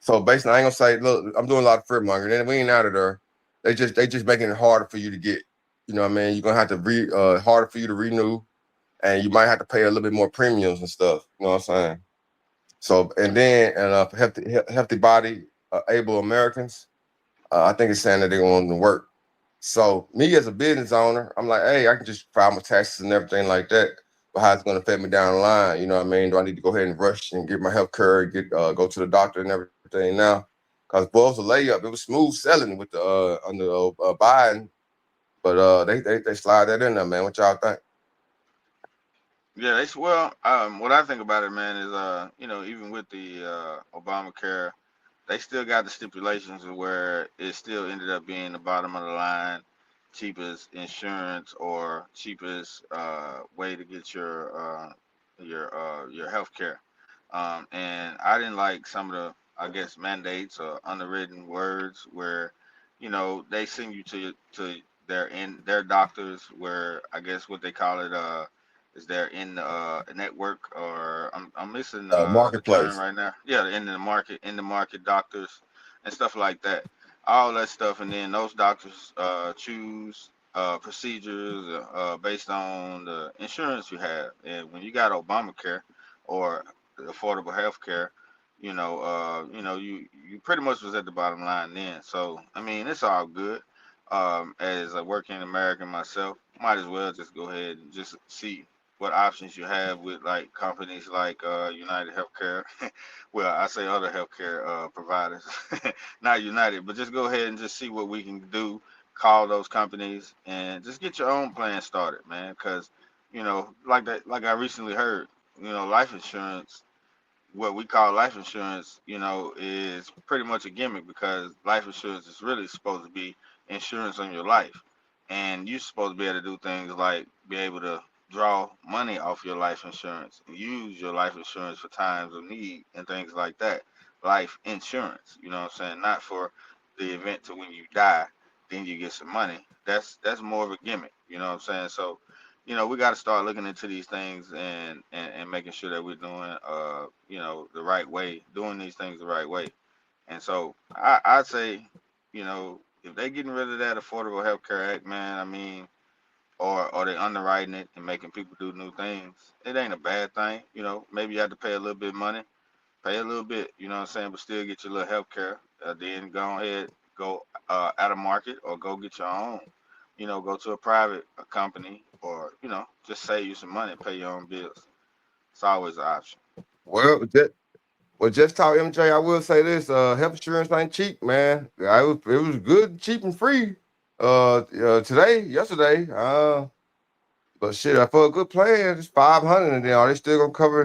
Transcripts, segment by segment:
So basically, I ain't gonna say, look, I'm doing a lot of fear mongering. Then we ain't out of there. They just making it harder for you to get. You know what I mean? You're gonna have to harder for you to renew, and you might have to pay a little bit more premiums and stuff. You know what I'm saying? So for healthy body, able Americans, I think it's saying that they want to work. So me as a business owner, I'm like, hey, I can just file my taxes and everything like that. But how it's going to affect me down the line? You know what I mean? Do I need to go ahead and rush and get my health care, go to the doctor and everything now? Because boy, it was a layup. It was smooth selling with the under Biden, but they slide that in there, man. What y'all think? Yeah, well, what I think about it, man, is even with the Obamacare, they still got the stipulations of where it still ended up being the bottom of the line, cheapest insurance or cheapest way to get your health care. And I didn't like some of the, I guess, mandates or underwritten words where, they send you to their doctors where I guess what they call it is they're in the network, or I'm missing the term Marketplace. right now. Yeah, in the market doctors and stuff like that. All that stuff, and then those doctors choose procedures based on the insurance you have. And when you got Obamacare or affordable health care, you pretty much was at the bottom line then. So I mean, it's all good. As a working American myself, might as well just go ahead and just see what options you have with like companies like United Healthcare. Well, I say other healthcare providers, not United, but just go ahead and just see what we can do. Call those companies and just get your own plan started, man. Because like that, like I recently heard, life insurance, what we call life insurance, is pretty much a gimmick because life insurance is really supposed to be insurance on your life. And you're supposed to be able to do things like be able to draw money off your life insurance and use your life insurance for times of need and things like that. Life insurance, you know what I'm saying? Not for the event to when you die, then you get some money. That's more of a gimmick, you know what I'm saying? So we got to start looking into these things and making sure that we're doing, the right way, doing these things the right way. And so I'd say, if they're getting rid of that Affordable Health Care Act, man, I mean, or they underwriting it and making people do new things, it ain't a bad thing. Maybe you have to pay a little bit of money, pay a little bit, you know what I'm saying, but still get your little health care. Then go ahead, go out of market or go get your own. Go to a private company or, just save you some money, pay your own bills. It's always an option. Well, just talk MJ. I will say this: health insurance ain't cheap, man. It was good, cheap, and free. Yesterday. But shit, for a good plan, it's 500, and then are they still gonna cover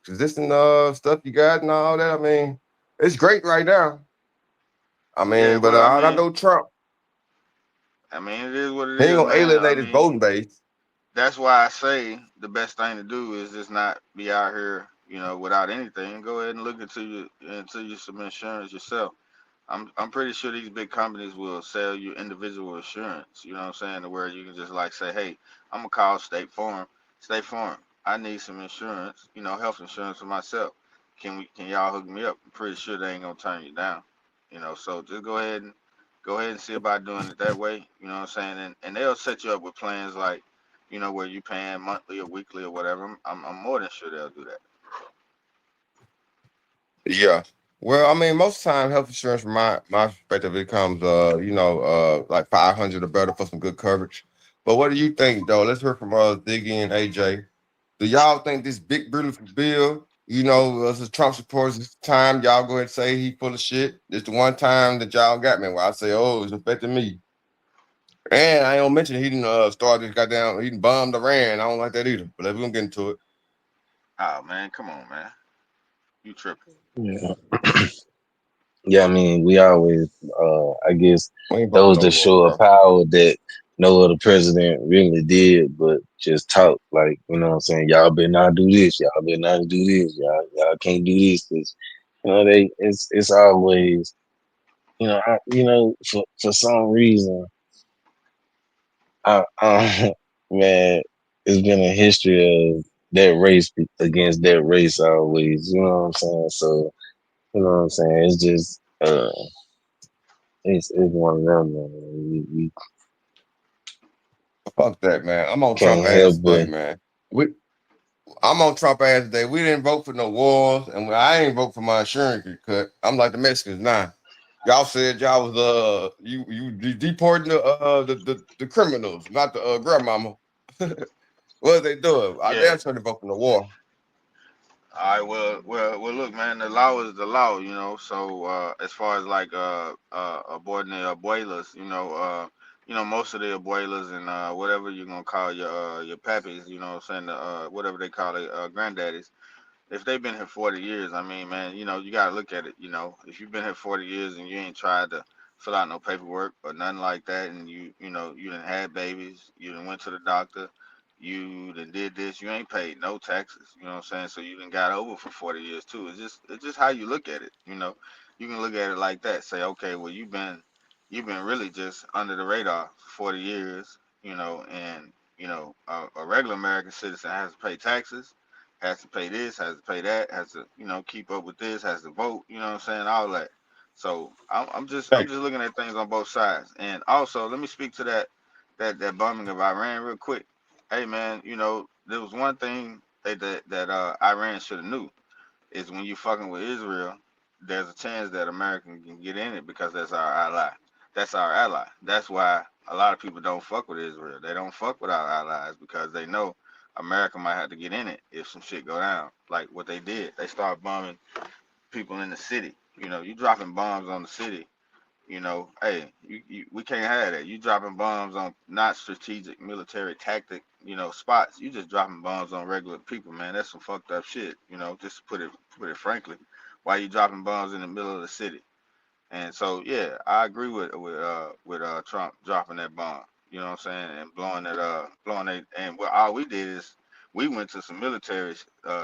existing stuff you got and all that? I mean, it's great right now. I Yeah, mean, but well, I know Trump. it is what it He ain't is, gonna man. I alienate his mean, voting base. that's why I say the best thing to do is just not be out here, without anything. Go ahead and look into you some insurance yourself. I'm pretty sure these big companies will sell you individual insurance. You know what I'm saying? To where you can just like say, hey, I'm gonna call State Farm. State Farm, I need some insurance. Health insurance for myself. Can y'all hook me up? I'm pretty sure they ain't gonna turn you down. So just go ahead and see about doing it that way. You know what I'm saying? And they'll set you up with plans like, where you paying monthly or weekly or whatever. I'm more than sure they'll do that. Yeah. Well, I mean, most of the time, health insurance, from my perspective, it comes, like 500 or better for some good coverage. But what do you think, though? Let's hear from Diggy and AJ. Do y'all think this big beautiful bill, as a Trump supporters, this time y'all go ahead and say he full of shit? It's the one time that y'all got me where I say, oh, it's affecting me. And I don't mention he didn't start this goddamn, he done bombed Iran. I don't like that either. But we're gonna get into it. Oh man, come on, man, you tripping? Yeah. Yeah, I mean, we always, I guess, We ain't voting those no that war, show a bro. power that no other president really did, but just talk like, what I'm saying, y'all better not do this, y'all better not do this, y'all can't do this, because it's always, for some reason, man, it's been a history of that race against that race always, you know what I'm saying? So You know what I'm saying? It's just it's one of them, man. We Fuck that, man. I'm on Trump can't ass help today, but man. We I'm on Trump ass today. We didn't vote for no wars, and I ain't vote for my insurance get cut. I'm like the Mexicans now. Y'all said y'all was deporting the criminals, not the grandmama. What are they doing? I Yeah. damn sure they vote for the war. All right. Well. Look, man. The law is the law, you know. So as far as like aborting the abuelas, most of the abuelas and whatever you're gonna call your pappies, you know, what I'm saying whatever they call it, granddaddies. If they've been here 40 years, I mean, man, you got to look at it. If you've been here 40 years and you ain't tried to fill out no paperwork or nothing like that, and you done had babies, you done went to the doctor, you done did this, you ain't paid no taxes. You know what I'm saying? So you done got over for 40 years too. It's just how you look at it. You can look at it like that. Say, okay, well, you've been really just under the radar for 40 years. And a regular American citizen has to pay taxes, has to pay this, has to pay that, has to, keep up with this, has to vote, you know what I'm saying, all that. So I'm just looking at things on both sides. And also, let me speak to that bombing of Iran real quick. Hey man, there was one thing that Iran should have knew is when you fucking with Israel, there's a chance that America can get in it because that's our ally. That's our ally. That's why a lot of people don't fuck with Israel. They don't fuck with our allies because they know America might have to get in it if some shit go down. Like what they did. They start bombing people in the city. You dropping bombs on the city. Hey, we can't have that. You dropping bombs on not strategic military tactic, spots. You just dropping bombs on regular people, man. That's some fucked up shit. Just to put it frankly. Why you dropping bombs in the middle of the city? And so, yeah, I agree with Trump dropping that bomb. You know what I'm saying? And blowing that. And what all we did is we went to some military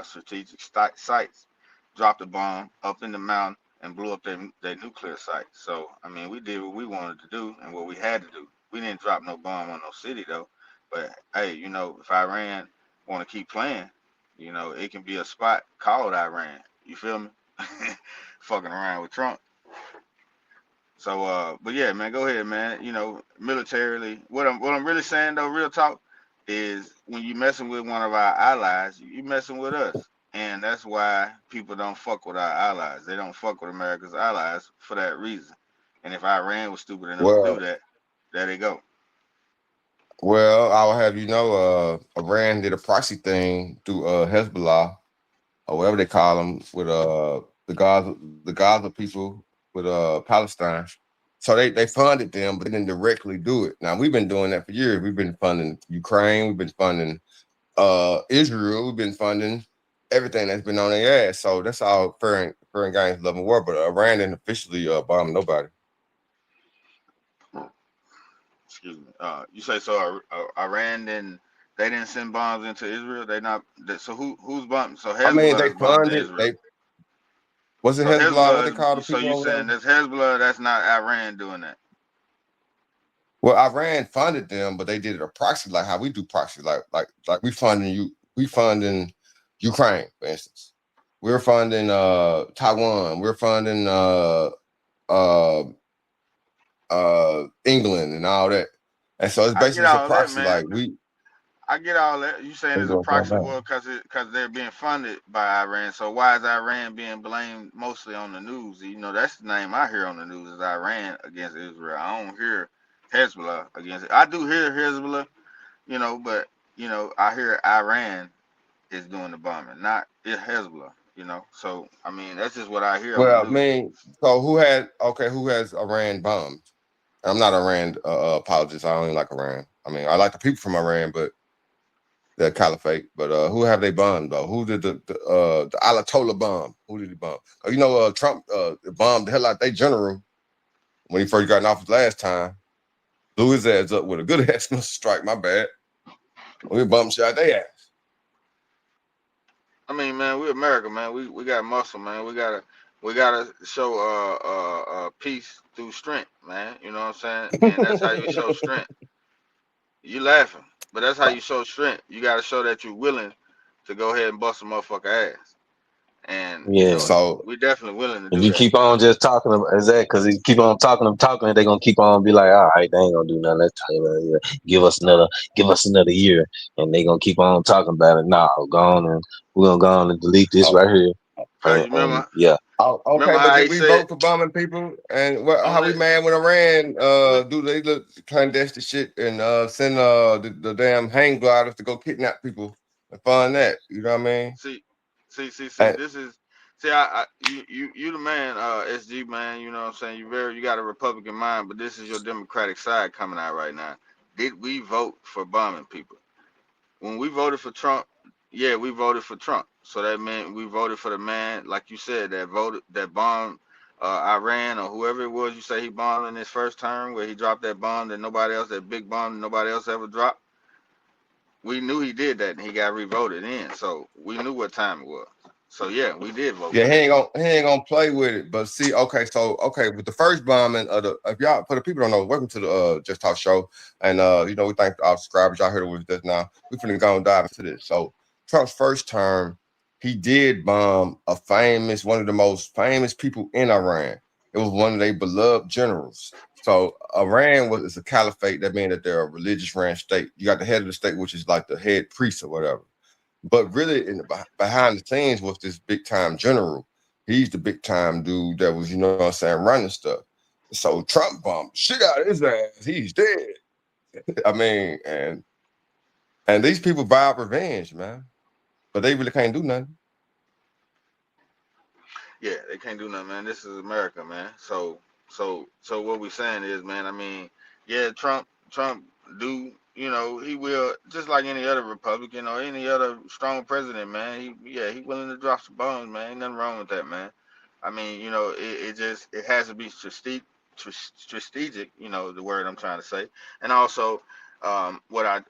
strategic sites, dropped a bomb up in the mountain, and blew up their nuclear site. So I mean, we did what we wanted to do and what we had to do. We didn't drop no bomb on no city though. But hey, if Iran want to keep playing, it can be a spot called Iran. You feel me? Fucking around with Trump. So, but yeah, man, go ahead, man. Militarily, what I'm really saying though, real talk, is when you messing with one of our allies, you messing with us, and that's why people don't fuck with our allies. They don't fuck with America's allies for that reason. And if Iran was stupid enough to do Well, that, there they go. well, I'll have you know, Iran did a proxy thing through Hezbollah or whatever they call them with the Gaza people with Palestine. So they funded them, but they didn't directly do it. Now we've been doing that for years. We've been funding Ukraine, we've been funding Israel, we've been funding everything that's been on their ass. So that's all fair and games, love and war. But Iran didn't officially bomb nobody. Excuse me. You say so? Iran didn't. They didn't send bombs into Israel. They not. So who's bombing? So I mean, Hezbollah they is bombing funded. Israel. They was it So Hezbollah? What they Hezbollah call the is. So people you over saying there? that's Hezbollah? That's not Iran doing that. Well, Iran funded them, but they did it a proxy, like how we do proxy, like we funding Ukraine, for instance. We're funding Taiwan. We're funding uh England and all that. And so it's I get basically it's a all that, proxy, man. like we I get all that. You saying they it's a doing something proxy now. war because they're being funded by Iran. So why is Iran being blamed mostly on the news? That's the name I hear on the news is Iran against Israel. I don't hear Hezbollah against it. I do hear Hezbollah, but I hear Iran is doing the bombing, not Hezbollah. So I mean that's just what I hear on the well, I news. mean, so who has Iran bombed? I'm not Iran apologist. I don't even like Iran. I mean, I like the people from Iran, but the caliphate. But who have they bombed though? Who did the Ayatollah bomb? Who did he bomb? Trump bombed the hell out they general when he first got in office last time. Blew his ass up with a good ass missile strike. My bad. We bumped shot they ass. I mean, man, we America, man. We got muscle, man. We gotta show peace through strength, man. You know what I'm saying? And that's how you show strength. You laughing, but that's how you show strength. You gotta show that you're willing to go ahead and bust a motherfucker ass. and Yeah. So we're definitely willing to If do you that. keep on just talking about is that because you keep on talking, they gonna keep on be like, all right, they ain't gonna do nothing. Let's talk about it. Give us another year, and they gonna keep on talking about it. Nah, go on and we're gonna go on and delete this oh, right here, Cause you and remember, yeah, oh, okay, remember but how did he we said vote for bombing people? And what? on How we that mad when Iran when do they look clandestine shit and send the damn hang gliders to go kidnap people and fund that? You know what I mean? see see And, this is see I you the man, SG man, you know what I'm saying, you got a Republican mind, but this is your Democratic side coming out right now. Did we vote for bombing people? When we voted for Trump, yeah, we voted for Trump. So that meant we voted for the man, like you said, that bombed Iran or whoever it was you say he bombed in his first term, where he dropped that bomb that nobody else, that big bomb that nobody else ever dropped. We knew he did that, and he got revoted in. So we knew what time it was. So yeah, we did vote yeah, for him. he ain't gonna play with it. But see, okay, so okay, with the first bombing of the if y'all for the people don't know, welcome to the Just Talk Show. And we thank our subscribers. Y'all heard it with us now. We finna go and dive into this. So Trump's first term, he did bomb one of the most famous people in Iran. It was one of their beloved generals. So Iran is a caliphate, that means that they're a religious ran state. You got the head of the state, which is like the head priest or whatever. But really, behind the scenes was this big time general. He's the big time dude that was, you know what I'm saying, running stuff. So Trump bombed shit out of his ass. He's dead. I mean, and these people vow revenge, man. But they really can't do nothing. Yeah, they can't do nothing, man. This is America, man. So what we saying is, man. I mean, yeah, Trump do, he will, just like any other Republican or any other strong president, man. He willing to drop some bombs, man. Ain't nothing wrong with that, man. I mean, it has to be strategic, the word I'm trying to say, and also, what I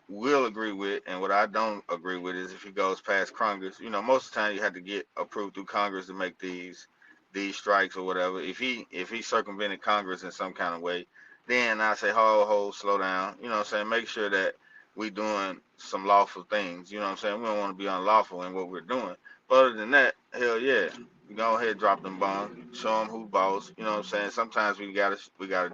will agree with and what I don't agree with is if he goes past Congress. Most of the time you have to get approved through Congress to make these strikes or whatever. If he circumvented Congress in some kind of way, then I say, slow down. You know what I'm saying? Make sure that we doing some lawful things. You know what I'm saying? We don't want to be unlawful in what we're doing. But other than that, hell yeah, go ahead, drop them bombs, show them who boss. You know what I'm saying? Sometimes we gotta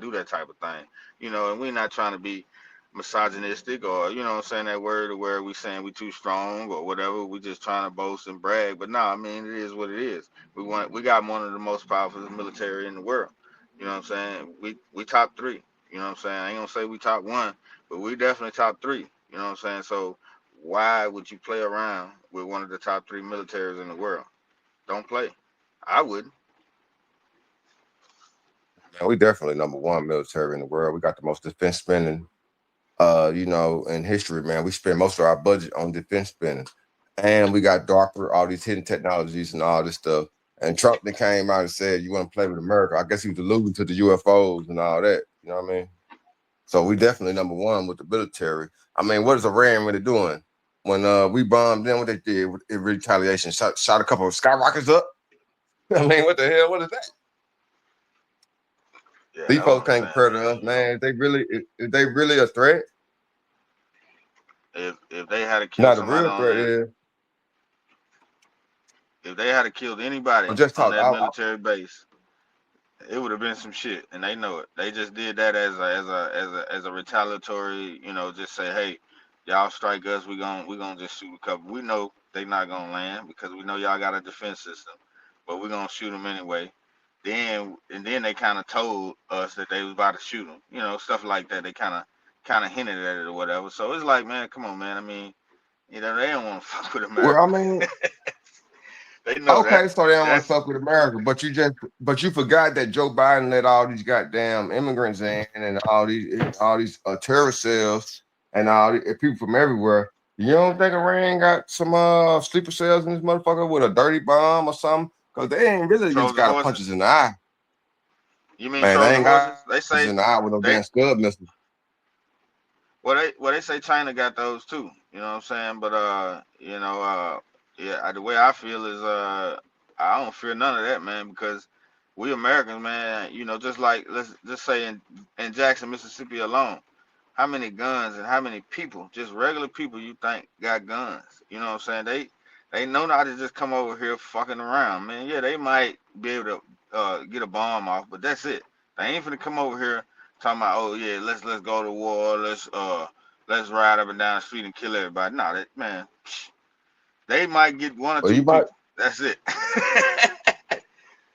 do that type of thing. And we're not trying to be misogynistic or what I'm saying, that word where we saying we too strong or whatever. We just trying to boast and brag. But no, I mean it is what it is. We got one of the most powerful military in the world. You know what I'm saying? We top three. You know what I'm saying? I ain't gonna say we top one, but we definitely top three. You know what I'm saying? So why would you play around with one of the top three militaries in the world? Don't play. I wouldn't. Man, we definitely number one military in the world. We got the most defense spending, in history, man. We spend most of our budget on defense spending. And we got darker, all these hidden technologies and all this stuff. And Trump then came out and said, "You want to play with America?" I guess he was alluding to the UFOs and all that. You know what I mean? So we definitely number one with the military. I mean, what is Iran really doing? When we bombed them, what they did in retaliation, shot a couple of skyrockets up. I mean, what the hell? What is that? Yeah, These that's what folks I'm can't saying, compare to man. us, man. Is they really a threat? If they had to kill Now the somebody real on threat that, is if they had to kill anybody just on talk. that military base, it would have been some shit, and they know it. They just did that as a retaliatory, just say, hey, y'all strike us, we gonna just shoot a couple. We know they not gonna land because we know y'all got a defense system, but we gonna shoot them anyway. Then they kind of told us that they was about to shoot them, stuff like that. They kind of hinted at it or whatever. So it's like, man, come on, man. I mean, they don't want to fuck with Well, I America. mean, They know that. okay, so they don't want to That's fuck with America, but you forgot that Joe Biden let all these goddamn immigrants in and all these terrorist cells and all these people from everywhere. You don't think Iran got some sleeper cells in this motherfucker with a dirty bomb or something? Because they ain't really just Trojan got punches horses. in the eye, You mean man. They Trojan ain't got horses? They punches say in the eye with no they damn scud missiles. they say China got those too. You know what I'm saying? But yeah, the way I feel is I don't fear none of that, man, because we Americans, man, just like, let's just say in Jackson, Mississippi alone, how many guns and how many people, just regular people, you think got guns? You know what I'm saying? They know not to just come over here fucking around, man. Yeah, they might be able to get a bomb off, but that's it. They ain't finna come over here talking about, oh yeah, let's go to war, let's ride up and down the street and kill everybody. No, that man, they might get one or Well, two you might. people. That's it.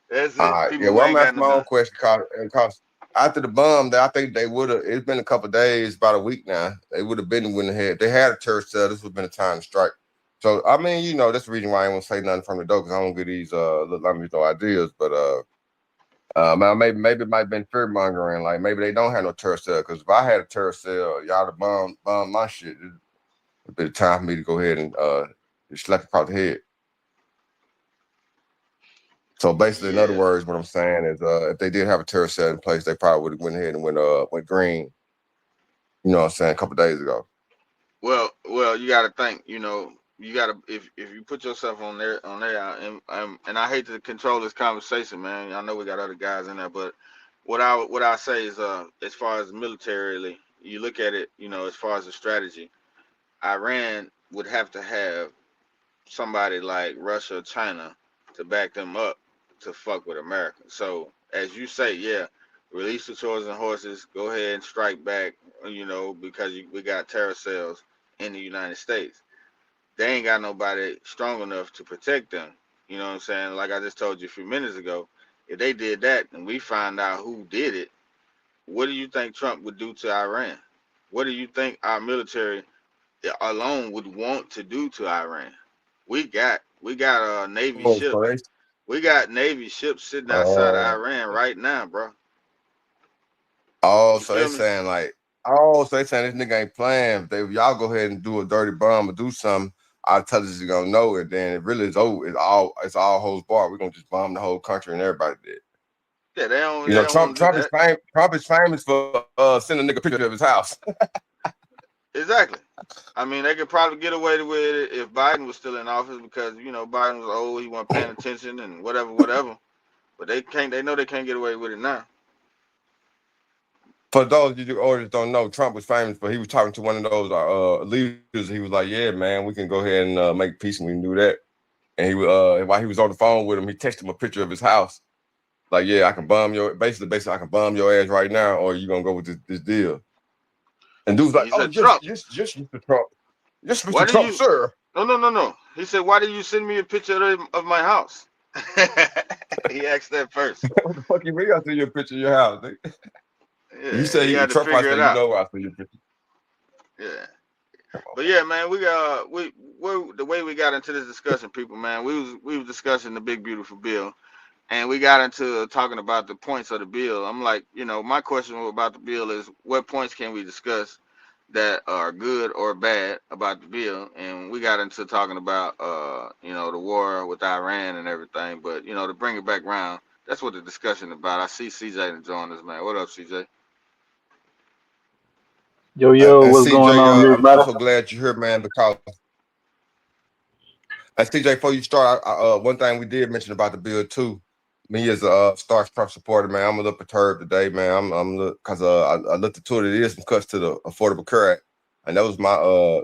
That's it. Yeah. People who Well, I'm ain't got asking no my own gun. question, cause after the bomb, I think they would have. It's been a couple of days, about a week now. They would have been when they had. They had a terrorist cell. This would have been a time to strike. So I mean, that's the reason why I ain't want to say nothing from the door because I don't get these little no ideas. But maybe it might have been fear mongering. Like maybe they don't have no terrorist cell. Because if I had a terrorist cell, y'all to bomb my shit. It'd be time for me to go ahead and just slap it across the head. So basically, in other Yeah. words, what I'm saying is, if they did have a terrorist cell in place, they probably would have went ahead and went green. You know what I'm saying? A couple of days ago. Well, you got to think. You got to if you put yourself on there, and I hate to control this conversation, man. I know we got other guys in there, but what I say is, as far as militarily, you look at it, as far as the strategy, Iran would have to have somebody like Russia or China to back them up to fuck with America. So as you say, yeah, release the Trojan horses, go ahead and strike back, because we got terror cells in the United States. They ain't got nobody strong enough to protect them. You know what I'm saying? Like I just told you a few minutes ago, if they did that and we find out who did it, what do you think Trump would do to Iran? What do you think our military alone would want to do to Iran? We got Navy Oh, so ships. they, We got Navy ships sitting outside of oh, Iran right now, bro. oh, You so they feel me? saying like, oh, so they saying this nigga ain't playing. If y'all go ahead and do a dirty bomb or do something, our intelligence is gonna know it. Then it really is over. It's all holds bar. We're gonna just bomb the whole country and everybody did. Yeah, they don't You they know, don't Trump want to do Trump is that. famous. Trump is famous for sending a nigga picture of his house. Exactly. I mean, they could probably get away with it if Biden was still in office because Biden was old, he wasn't paying attention and whatever, whatever. But they can't. They know they can't get away with it now. For those of you who don't know, Trump was famous for he was talking to one of those leaders. He was like, "Yeah, man, we can go ahead and make peace, and we can do that." And while he was on the phone with him, he texted him a picture of his house. Like, "Yeah, I can bomb your basically, I can bomb your ass right now, or you gonna go with this deal." And dude's And like, he "Oh, said, yes, Trump, yes, yes, Mr. Trump, yes, why Mr. did Trump, you? sir." No, no, no, no. He said, why did you send me a picture of my house? He asked that first. What the fuck you mean? I see your picture of your house. Nigga? You Yeah, say he had to Trump? I figure say it you out. know I see your picture. Yeah. Come on, But yeah, man, we the way we got into this discussion, people, man, we was discussing the big beautiful bill, and we got into talking about the points of the bill. I'm like, my question about the bill is, what points can we discuss that are good or bad about the bill? And we got into talking about, the war with Iran and everything. But to bring it back around, that's what the discussion about. I see CJ enjoying this, man. What up, CJ? Yo, and, yo, and what's going CJ, on, I'm everybody? so glad you're here, man. Because and CJ, before you start, one thing we did mention about the bill too. Me as a Starks Trump supporter, man, I'm a little perturbed today, man. I'm because I looked into it. It is some cuts to the Affordable Care Act, and that was my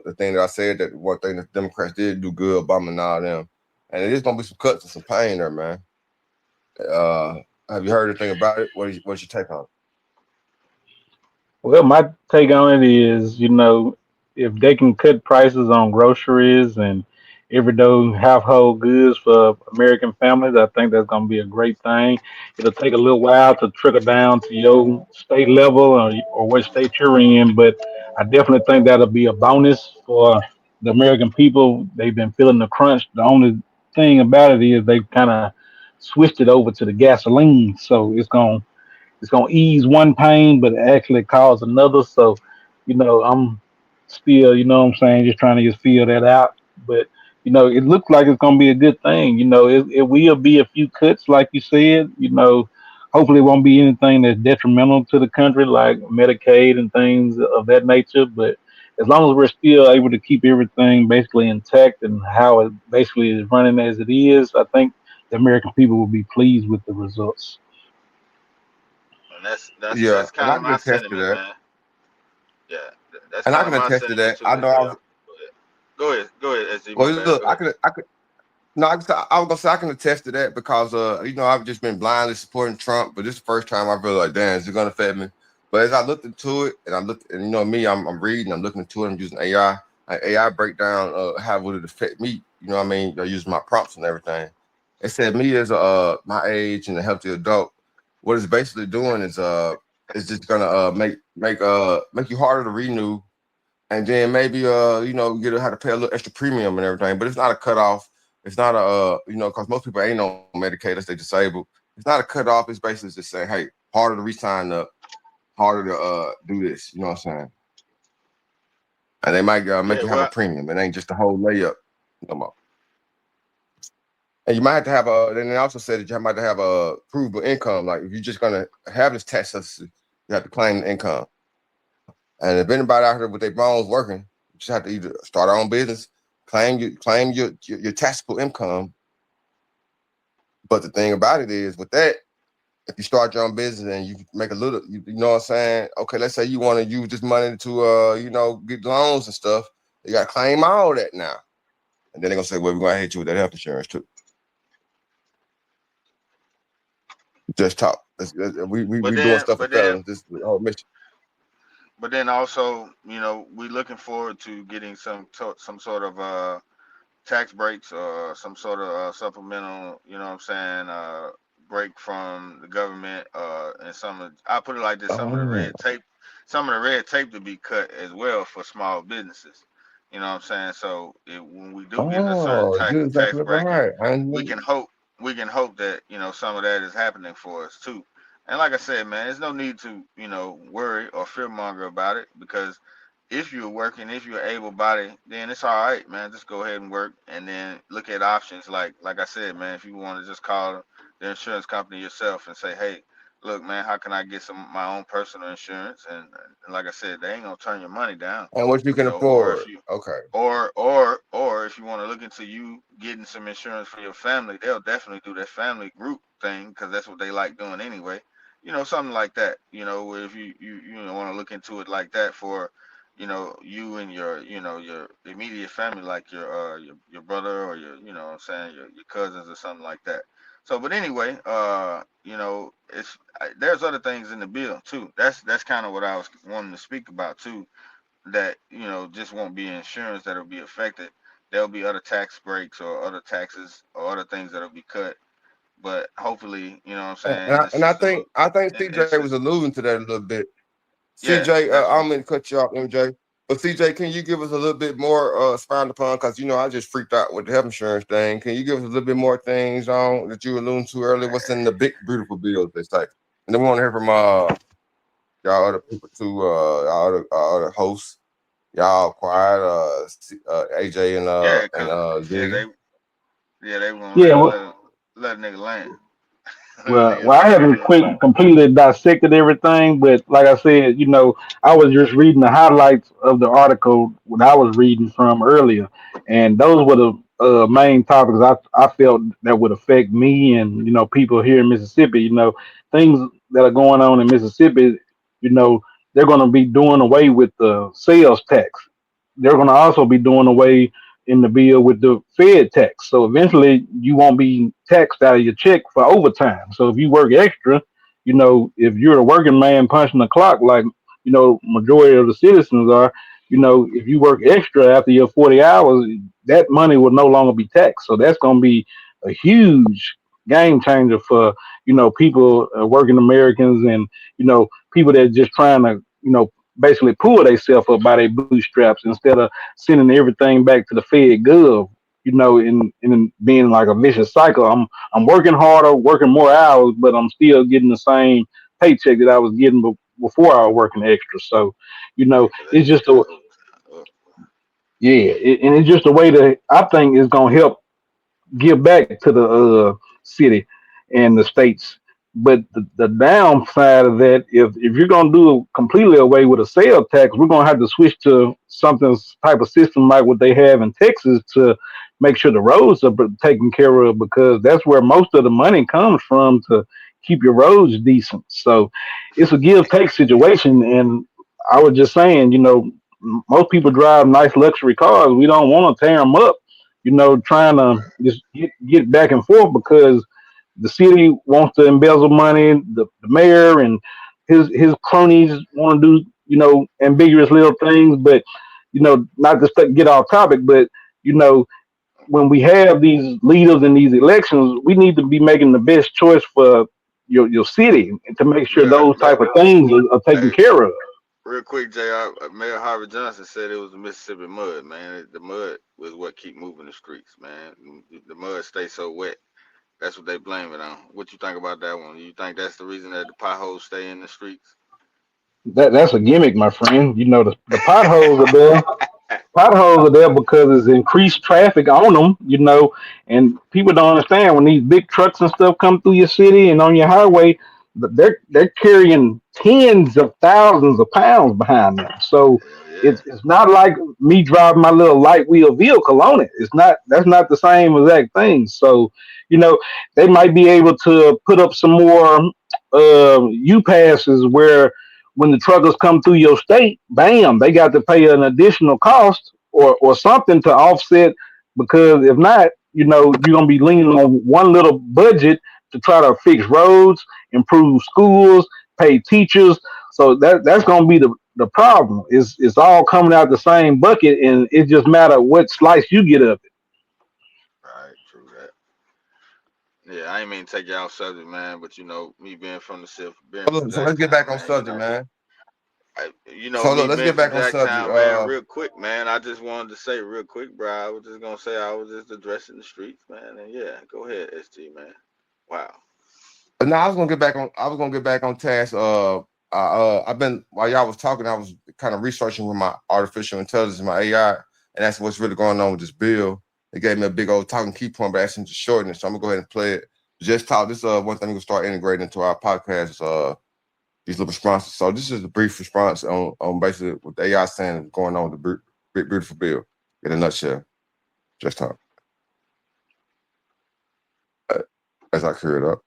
the thing that I said that one thing that Democrats did do good, Obama and all them, and it is gonna be some cuts and some pain there, man. Uh, have you heard anything about it? What's your take on it? Well, my take on it is, if they can cut prices on groceries and everyday household goods for American families, I think that's going to be a great thing. It'll take a little while to trickle down to your state level or what state you're in, but I definitely think that'll be a bonus for the American people. They've been feeling the crunch. The only thing about it is they kind of switched it over to the gasoline, so it's gonna ease one pain, but actually cause another. So, I'm still, what I'm saying, just trying to just feel that out. But it looks like it's gonna be a good thing. It will be a few cuts, like you said. Hopefully, it won't be anything that's detrimental to the country, like Medicaid and things of that nature. But as long as we're still able to keep everything basically intact and how it basically is running as it is, I think the American people will be pleased with the results. And that's Yeah, that's and kind I of can my attest to sentiment, that. man. Yeah, that's And I kind of can my attest to sentiment that. too I as know I was well. Go ahead, SG. My well. bad. Look, Go ahead. No, I was gonna say I can attest to that because I've just been blindly supporting Trump, but this is the first time I realized, damn, is it gonna affect me? But as I looked into it, and I looked, and me, I'm reading, I'm looking into it, I'm using AI, AI breakdown, how would it affect me? You know what I mean? I use my prompts and everything. It said me as a my age and a healthy adult, what it's basically doing is just gonna make you harder to renew, and then maybe you have to pay a little extra premium and everything. But it's not a cutoff. It's not a because most people ain't on Medicaid, they disabled. It's not a cutoff. It's basically just saying, hey, harder to re-sign up, harder to do this. You know what I'm saying? And they might make Yeah, you have a well, premium. It ain't just a whole layup no more. And you might have to have a. Then they also said that you might have to have a provable income. Like if you're just gonna have this tax subsidy, you have to claim the income. And if anybody out here with their bones working, you just have to either start our own business, claim your taxable income. But the thing about it is, with that, if you start your own business and you make a little, you know what I'm saying? Okay, let's say you want to use this money to, get loans and stuff. You got to claim all that now. And then they're going to say, well, we're going to hit you with that health insurance too. Just talk. We but doing then, stuff for but then, felons. This whole mission. but then also, we looking forward to getting some sort of tax breaks or some sort of supplemental, what I'm saying, break from the government, and I put it like this, Oh, some of the red tape to be cut as well for small businesses. You know what I'm saying? So when we do get a certain you're tax exactly bracket, right. we can hope we can hope that some of that is happening for us too. And like I said, man, there's no need to worry or fearmonger about it, because if you're working, if you're able body, then it's all right, man. Just go ahead and work, and then look at options. Like I said, man, if you want to just call the insurance company yourself and say, hey, look, man, how can I get some my own personal insurance? And like I said, they ain't gonna turn your money down, And what you can or if afford. you Okay. or if you want to look into you getting some insurance for your family, they'll definitely do that family group thing, because that's what they like doing anyway. Something like that. Where if you want to look into it like that for you and your immediate family, like your brother, or what I'm saying, your cousins or something like that. So, but anyway, there's other things in the bill too. That's kind of what I was wanting to speak about too, that just won't be insurance that'll be affected. There'll be other tax breaks or other taxes or other things that'll be cut. But hopefully, what I'm And, saying, and, in I, the and I system think of I think in CJ was system. alluding to that a little bit. Yeah, CJ, I definitely. don't mean to cut you off, MJ. But CJ, can you give us a little bit more expound upon? Because I just freaked out with the health insurance thing. Can you give us a little bit more things on that you alluded to earlier? What's in the big beautiful bill this type? And then we want to hear from y'all other people too, y'all other hosts. Y'all quiet, AJ Yeah, and cause yeah Ziggy. they gonna Yeah, let a nigga land. Let a well, nigga well, I land. haven't completely dissected everything, but like I said, I was just reading the highlights of the article that I was reading from earlier, and those were the main topics I felt that would affect me and people here in Mississippi. Things that are going on in Mississippi. You know, they're going to be doing away with the sales tax. They're going to also be doing away in the bill with the Fed tax. So eventually you won't be taxed out of your check for overtime. So if you work extra, if you're a working man punching the clock like, majority of the citizens are, if you work extra after your 40 hours, that money will no longer be taxed. So that's going to be a huge game changer for, people, working Americans and, people that just trying to, basically pull themselves up by their bootstraps instead of sending everything back to the Fed Gov. In being like a vicious cycle. I'm working harder, working more hours, but I'm still getting the same paycheck that I was getting before I was working extra. So, Yeah, 'cause they it's get just that a overtime up. and it's just a way that I think is gonna help give back to the city and the states. But the downside of that, if you're gonna do completely away with a sales tax, we're gonna have to switch to something type of system like what they have in Texas to make sure the roads are taken care of, because that's where most of the money comes from to keep your roads decent. So it's a give take situation, and I was just saying, most people drive nice luxury cars. We don't want to tear them up, trying to just get back and forth because the city wants to embezzle money. The mayor and his cronies want to do ambiguous little things, but not to get off topic, but you know when we have these leaders in these elections, we need to be making the best choice for your city and to make sure Yeah, those but type of things are taken hey, care of. real quick, Jr. Mayor Harvey Johnson said it was the Mississippi mud, man. The mud was what keep moving the streets, man. The mud stays so wet. That's what they blame it on. What you think about that one? You think that's the reason that the potholes stay in the streets? That's a gimmick, my friend. The potholes are there. Potholes are there because it's increased traffic on them, and people don't understand when these big trucks and stuff come through your city and on your highway, they're carrying tens of thousands of pounds behind them. So Hell yeah. it's not like me driving my little light wheel vehicle on it. It's not That's not the same exact thing. So you know they might be able to put up some more U passes where when the truckers come through your state, bam, they got to pay an additional cost or something to offset. Because if not, you're gonna be leaning on one little budget to try to fix roads, improve schools, pay teachers. So that's gonna be the problem. It's all coming out the same bucket, and it just matter what slice you get of it. Right, true that. Yeah, I ain't mean to take you off subject, man, but me being from the South, being from So let's get back Jacktown, on man, subject, man. So me look, let's being get from back on subject. Jacktown, man, real quick, man. I just wanted to say real quick, bro. I was just gonna say I was just addressing the streets, man. And yeah, go ahead, SG, man. Wow. Now I was gonna get back on. I was gonna get back on task. I've been while y'all was talking, I was kind of researching with my artificial intelligence, my AI, and that's what's really going on with this bill. It gave me a big old talking key point, but asked him to shorten it. So I'm gonna go ahead and play it. Just talk. This one thing we're gonna start integrating into our podcast. These little responses. So this is a brief response on basically what the AI saying is going on with the big beautiful bill in a nutshell. Just talk uh, as I clear it up.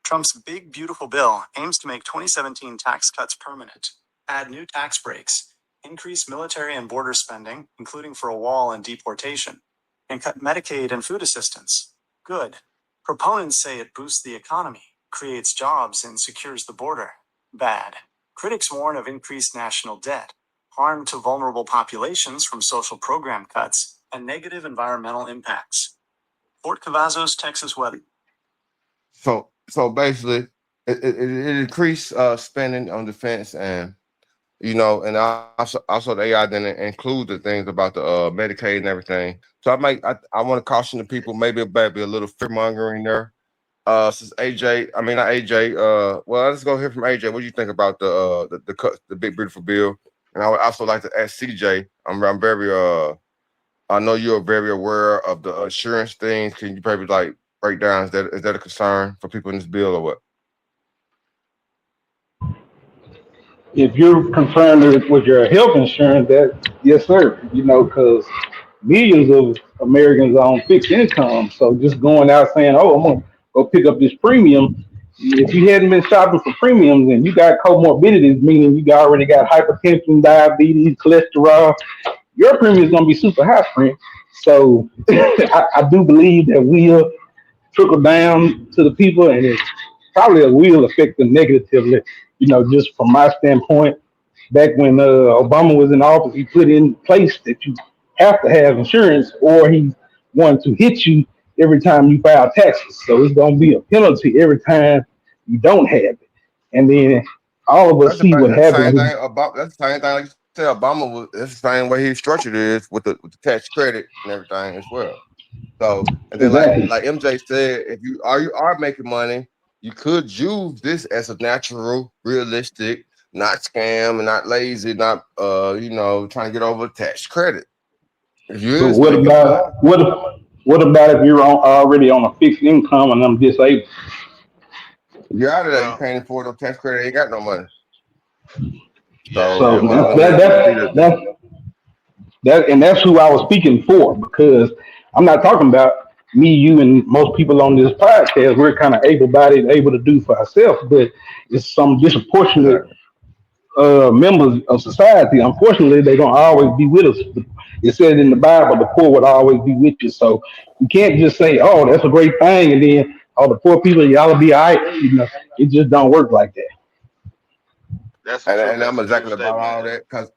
Trump's big, beautiful bill aims to make 2017 tax cuts permanent, add new tax breaks, increase military and border spending, including for a wall and deportation, and cut Medicaid and food assistance. Good. Proponents say it boosts the economy, creates jobs, and secures the border. Bad. Critics warn of increased national debt, harm to vulnerable populations from social program cuts, and negative environmental impacts. Fort Cavazos, Texas weather. So basically, it increased spending on defense, and and also the AI didn't include the things about the Medicaid and everything. So I want to caution the people maybe a little fear mongering there. Since AJ, I mean not AJ. Well, let's go hear from AJ. What do you think about the big beautiful bill? And I would also like to ask CJ. I'm very I know you're very aware of the insurance things. Can you probably like break down? Is that a concern for people in this bill or what? If you're concerned with your health insurance, that yes, sir. Because millions of Americans are on fixed income. So just going out saying, "Oh, I'm gonna go pick up this premium," if you hadn't been shopping for premiums and you got comorbidities, meaning you already got hypertension, diabetes, cholesterol, your premium is gonna be super high, friend. So I do believe that will trickle down to the people, and it probably will affect them negatively. Just from my standpoint, back when Obama was in office, he put in place that you have to have insurance, or he wanted to hit you every time you file taxes. So it's going to be a penalty every time you don't have it. And then all of us see what That's the same happens. thing about that's the same thing like you said. Obama was that's the same way he structured it is with the tax credit and everything as well. So and then Exactly. like MJ said, if you are making money, you could use this as a natural, realistic, not scam and not lazy, not trying to get over tax credit. If you But is making money, what about if you're already on a fixed income and I'm disabled? you're out of that. You Well, can't afford no tax credit. Ain't got no money. yeah, So yeah. So let, Well, let me let me see this. that's who I was speaking for, because I'm not talking about me, you, and most people on this podcast. We're kind of able-bodied, able to do for ourselves, but it's some disproportionate Exactly. members of society. Unfortunately, they don't always be with us. It said in the Bible, the poor would always be with you. So you can't just say, "Oh, that's a great thing," and then all the poor people, y'all will be all right. It just don't work like that. That's the truth. And That's I'm a true exactly about statement, all and that because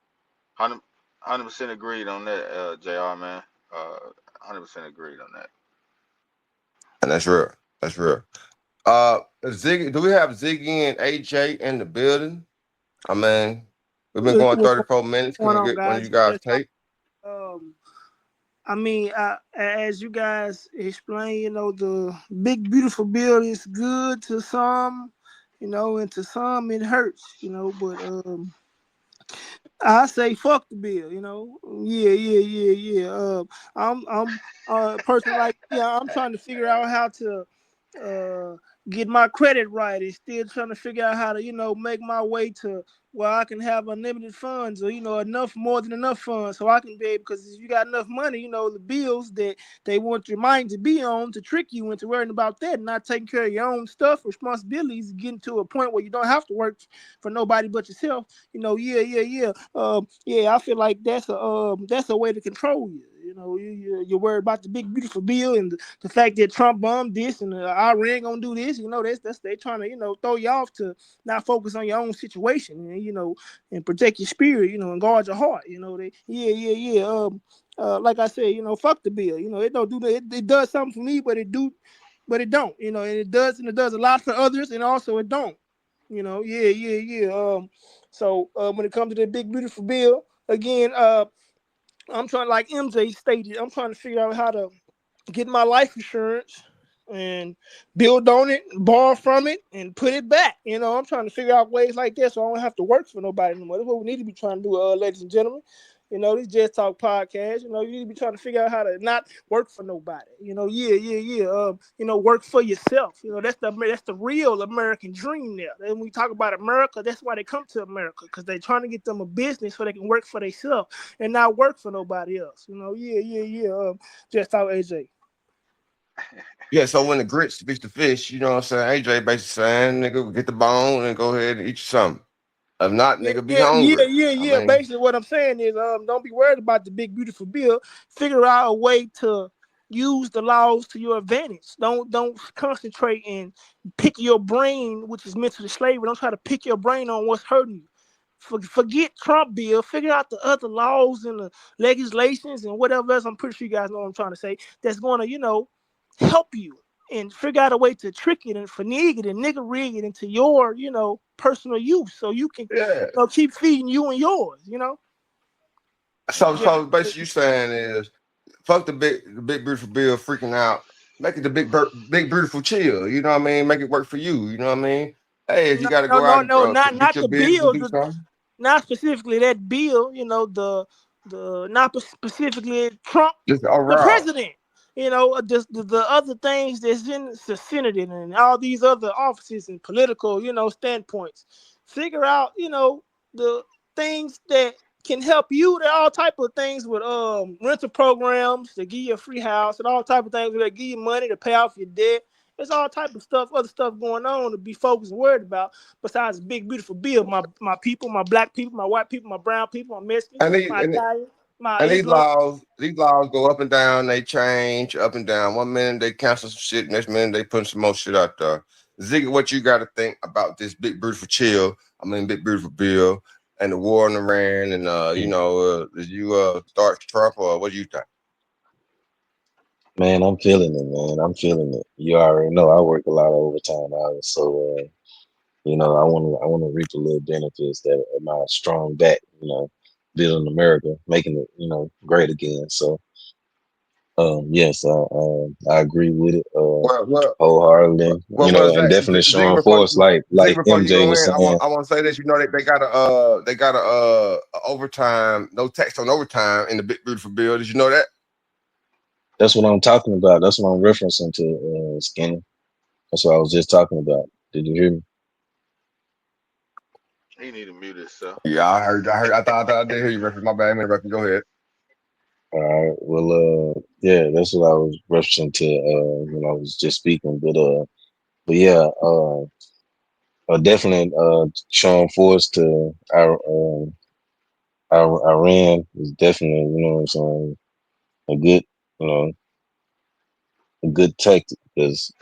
100% agreed on that, Jr. Man. 100% agreed on that. and that's real. That's real. Ziggy, do we have Ziggy and AJ in the building? I mean, we've been going What's 34 minutes. Can going we on, get one of you guys? guys Yes, take? um, I mean, as you guys explain, the big beautiful bill is good to some, and to some it hurts, But I say fuck the bill. Yeah, yeah, yeah, yeah. I'm a person like I'm trying to figure out how to uh get my credit right and still trying to figure out how to make my way to where I can have unlimited funds or enough more than enough funds so I can be able, because if you got enough money, the bills that they want your mind to be on to trick you into worrying about that and not taking care of your own stuff, responsibilities, getting to a point where you don't have to work for nobody but yourself. Yeah, yeah, yeah. Yeah, I feel like that's a way to control you. You're worried about the big beautiful bill and the fact that Trump bombed this and Iran gonna do this. That's they trying to throw you off to not focus on your own situation and and protect your spirit. And guard your heart. Yeah, yeah, yeah. Like I said, fuck the bill. It don't do that. It does something for me, but it don't. And it does a lot for others, and also it don't. Yeah, yeah, yeah. So when it comes to the big beautiful bill, again, I'm trying, like MJ stated, I'm trying to figure out how to get my life insurance and build on it, borrow from it, and put it back. I'm trying to figure out ways like that so I don't have to work for nobody anymore. That's what we need to be trying to do, ladies and gentlemen. This Just Talk podcast. You need to be trying to figure out how to not work for nobody. Yeah, yeah, yeah. Work for yourself. That's the real American dream there. And when we talk about America, that's why they come to America, because they're trying to get them a business so they can work for themselves and not work for nobody else. Yeah, yeah, yeah. Just Talk AJ. Yeah, so when the grits beats the fish, you know what I'm saying? AJ basically saying, nigga, get the bone and go ahead and eat you something. If not, Yeah, nigga, be yeah, yeah, hungry. yeah, I yeah. mean, Basically, what I'm saying is, don't be worried about the big beautiful bill. Figure out a way to use the laws to your advantage. Don't concentrate and pick your brain, which is mental slavery. Don't try to pick your brain on what's hurting you. Forget Trump bill. Figure out the other laws and the legislations and whatever else. I'm pretty sure you guys know what I'm trying to say. That's going to help you and figure out a way to trick it and finagle it and nigga rig it into your personal use so you can yeah. keep feeding you and yours. So Yeah. so basically you saying is fuck the big beautiful bill freaking out. Make it the big beautiful chill. You know what I mean? Make it work for you. You know what I mean? Hey, if you No, got to no, go no, out and no, get not your the business and bill. do something, Not specifically that bill. The not specifically Trump, just the overall. president. Just the other things that's in the Senate and all these other offices and political standpoints. Figure out the things that can help you. There are all type of things with rental programs to give you a free house and all type of things that give you money to pay off your debt. There's all type of stuff, other stuff going on to be focused and worried about besides the big beautiful bill. My people, my black people, my white people, my brown people, my Mexicans, And these my and, Italians, my and Islam. these laws go up and down. They change up and down. One minute they cancel some shit, next minute they put some more shit out there. Ziggy, what you got to think about this big beautiful chill? I mean, big beautiful bill and the war in Iran, and did you start Trump or what do you think? Man, I'm feeling it, man. I'm feeling it. You already know I work a lot of overtime hours, so I want to reap a little benefits that of my strong back, building America, making it, great again. So, yes, I agree with it, Well, wholeheartedly, and Zach, definitely Ziggy, showing force, Ziggy, like before you MJ go was in, saying. I want to say this. You know they got a overtime, no tax on overtime in the big beautiful bill. Did you know that? That's what I'm talking about. That's what I'm referencing to, Skinny. That's what I was just talking about. Did you hear me? He need to mute himself. Yeah, I thought I did hear you, reference. My bad, I mean, reference. Go ahead. All right. Well, yeah, that's what I was referencing to when I was just speaking. But yeah, a definite showing force to our Iran is definitely, you know what I'm saying, a good, you know, a good tactic because,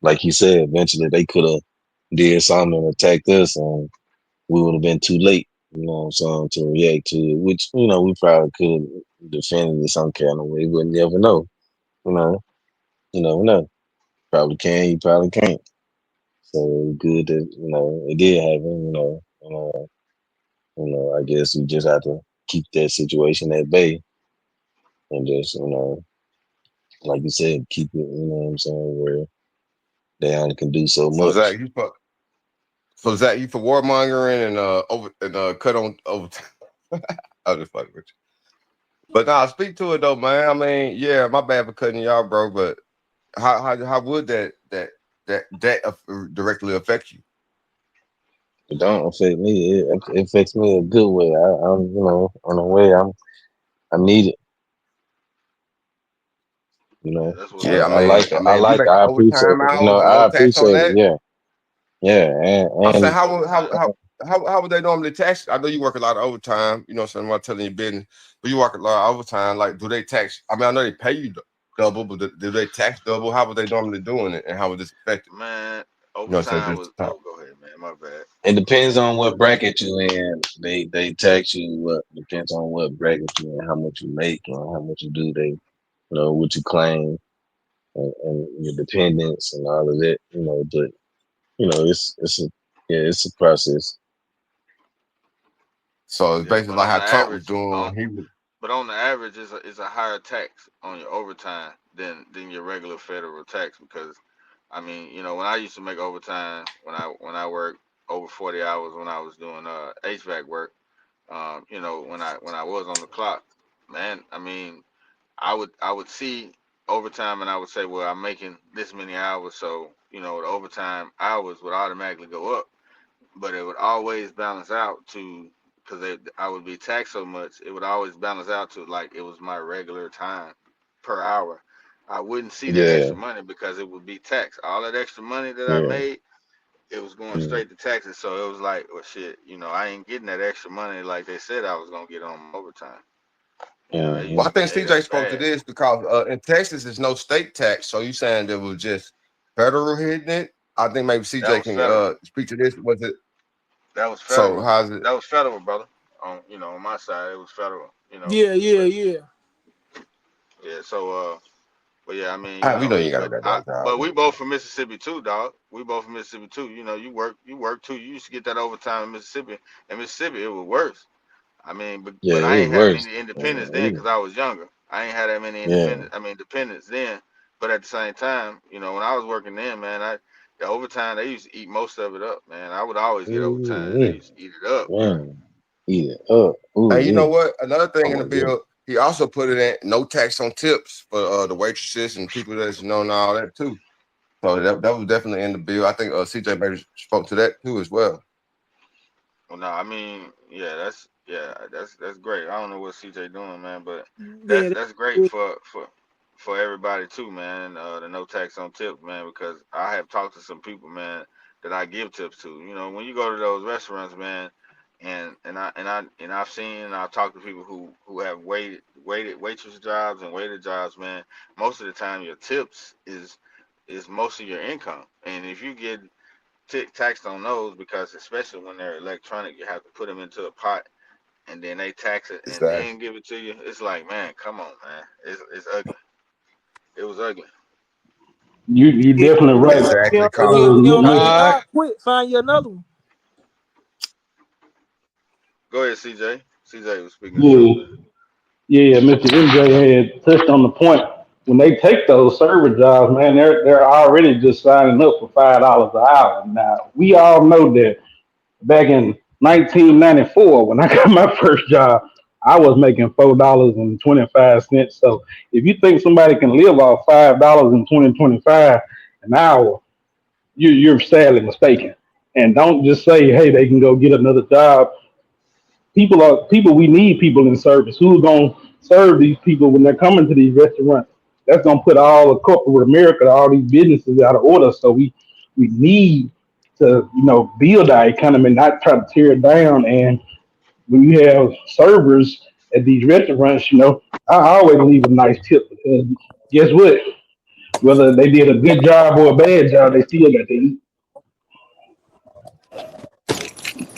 like you said, eventually they could have did something and attacked us, and we would have been too late. You know what I'm saying, to react to it, which you know we probably could have defended it some kind of way, but never know. You know, you never know. Probably can, you probably can't. So good that you know it did happen. I guess we just have to keep that situation at bay and just like you said, keep it. You know what I'm saying, where they only can do so So much. Zach, you for warmongering and cut on overtime. I was just fucking with you. But nah, speak to it though, man. I mean, yeah, my bad for cutting y'all, bro. But how would that directly affect you? It don't affect me. It affects me a good way. I'm in a way I need it. You Yeah, know, that's what's Yeah, up. I like it. I if you like. making I appreciate overtime it. hours and no I tax on appreciate it. that, Yeah, yeah, I'm saying and how would they normally tax? I know you work a lot of overtime. You know, what I'm saying, I'm not telling you business, but you work a lot of overtime. Like, do they tax? I mean, I know they pay you double, but do they tax double? How would they normally doing it, and how would this affect it? Man, You know, what I'm saying, overtime just was. to talk. Oh, go ahead, man. My bad. it depends on what bracket you in. They tax you. What depends on what bracket you in, how much you make, and how much you do. They what you claim and your dependents and all of that. But it's a it's a process. So it's Yeah, basically but like on how the Trump was average, doing on when he was. but on the average, is a higher tax on your overtime than your regular federal tax because I mean, when I used to make overtime when I worked over 40 hours when I was doing HVAC work, when I was on the clock, man, I mean, I would see overtime and I would say, well, I'm making this many hours, so the overtime hours would automatically go up, but it would always balance out to because I would be taxed so much, it would always balance out to like it was my regular time per hour. I wouldn't see the Yeah, extra money because it would be taxed. All that extra money that I yeah, made, it was going mm, straight to taxes. So it was like, well, shit, I ain't getting that extra money like they said I was gonna get on my overtime. They Well, used mm, I to be, think hey, CJ that's spoke to bad. this because in Texas there's no state tax. So you saying there was just federal hitting it? I think maybe That CJ was can federal. speak to this. Was it That was so? federal. How's it? That was federal, brother. On my side, it was federal. Yeah, yeah, But yeah. yeah, but yeah, I mean, We know you got a goddamn but job. we both from Mississippi too, dog. We both from Mississippi too. You work too. You used to get that overtime in Mississippi. In Mississippi, it was worse. I mean, yeah. but I It ain't have works. many independents then because I was younger. I ain't had that many Yeah, dependents then. But at the same time, when I was working then, man, the overtime they used to eat most of it up, man. I would always get overtime. They ooh, used to eat it up. man, eat it up. And you know Ooh, what? Another I thing in the would do. bill, he also put it in no tax on tips for the waitresses and people that's and all that too. So that was definitely in the bill. I think CJ maybe spoke to that too as well. Well, no, I mean, that's great. I don't know what CJ doing, man, but that's Yeah, that's great for everybody too, man. The no tax on tips, man, because I have talked to some people, man, that I give tips to. When you go to those restaurants, man, and I've seen and I've talked to people who have waited waitress jobs and waiter jobs, man. Most of the time, your tips is most of your income, and if you get taxed on those because especially when they're electronic, you have to put them into a pot and then they tax it and Exactly. then give it to you. It's like, man, come on, man. It's ugly. It was ugly. You yeah. definitely right. Exactly. If Cause you don't like the cause Nah, job, quit. Find you another one. Go ahead, CJ. CJ was speaking to yeah, something. yeah. Mr. MJ had touched on the point. When they take those server jobs, man, they're already just signing up for $5 an hour. Now we all know that back in 1994 when I got my first job, I was making $4.25. So if you think somebody can live off $5 in 2025 an hour, you're sadly mistaken. And don't just say, hey, they can go get another job. People. We need people in service. Who's gonna serve these people when they're coming to these restaurants? That's gonna put all of corporate America, all these businesses out of order. So we need to build our economy, not try to tear it down. And when you have servers at these restaurants, I always leave a nice tip because guess what? Whether they did a good job or a bad job, they still got to eat.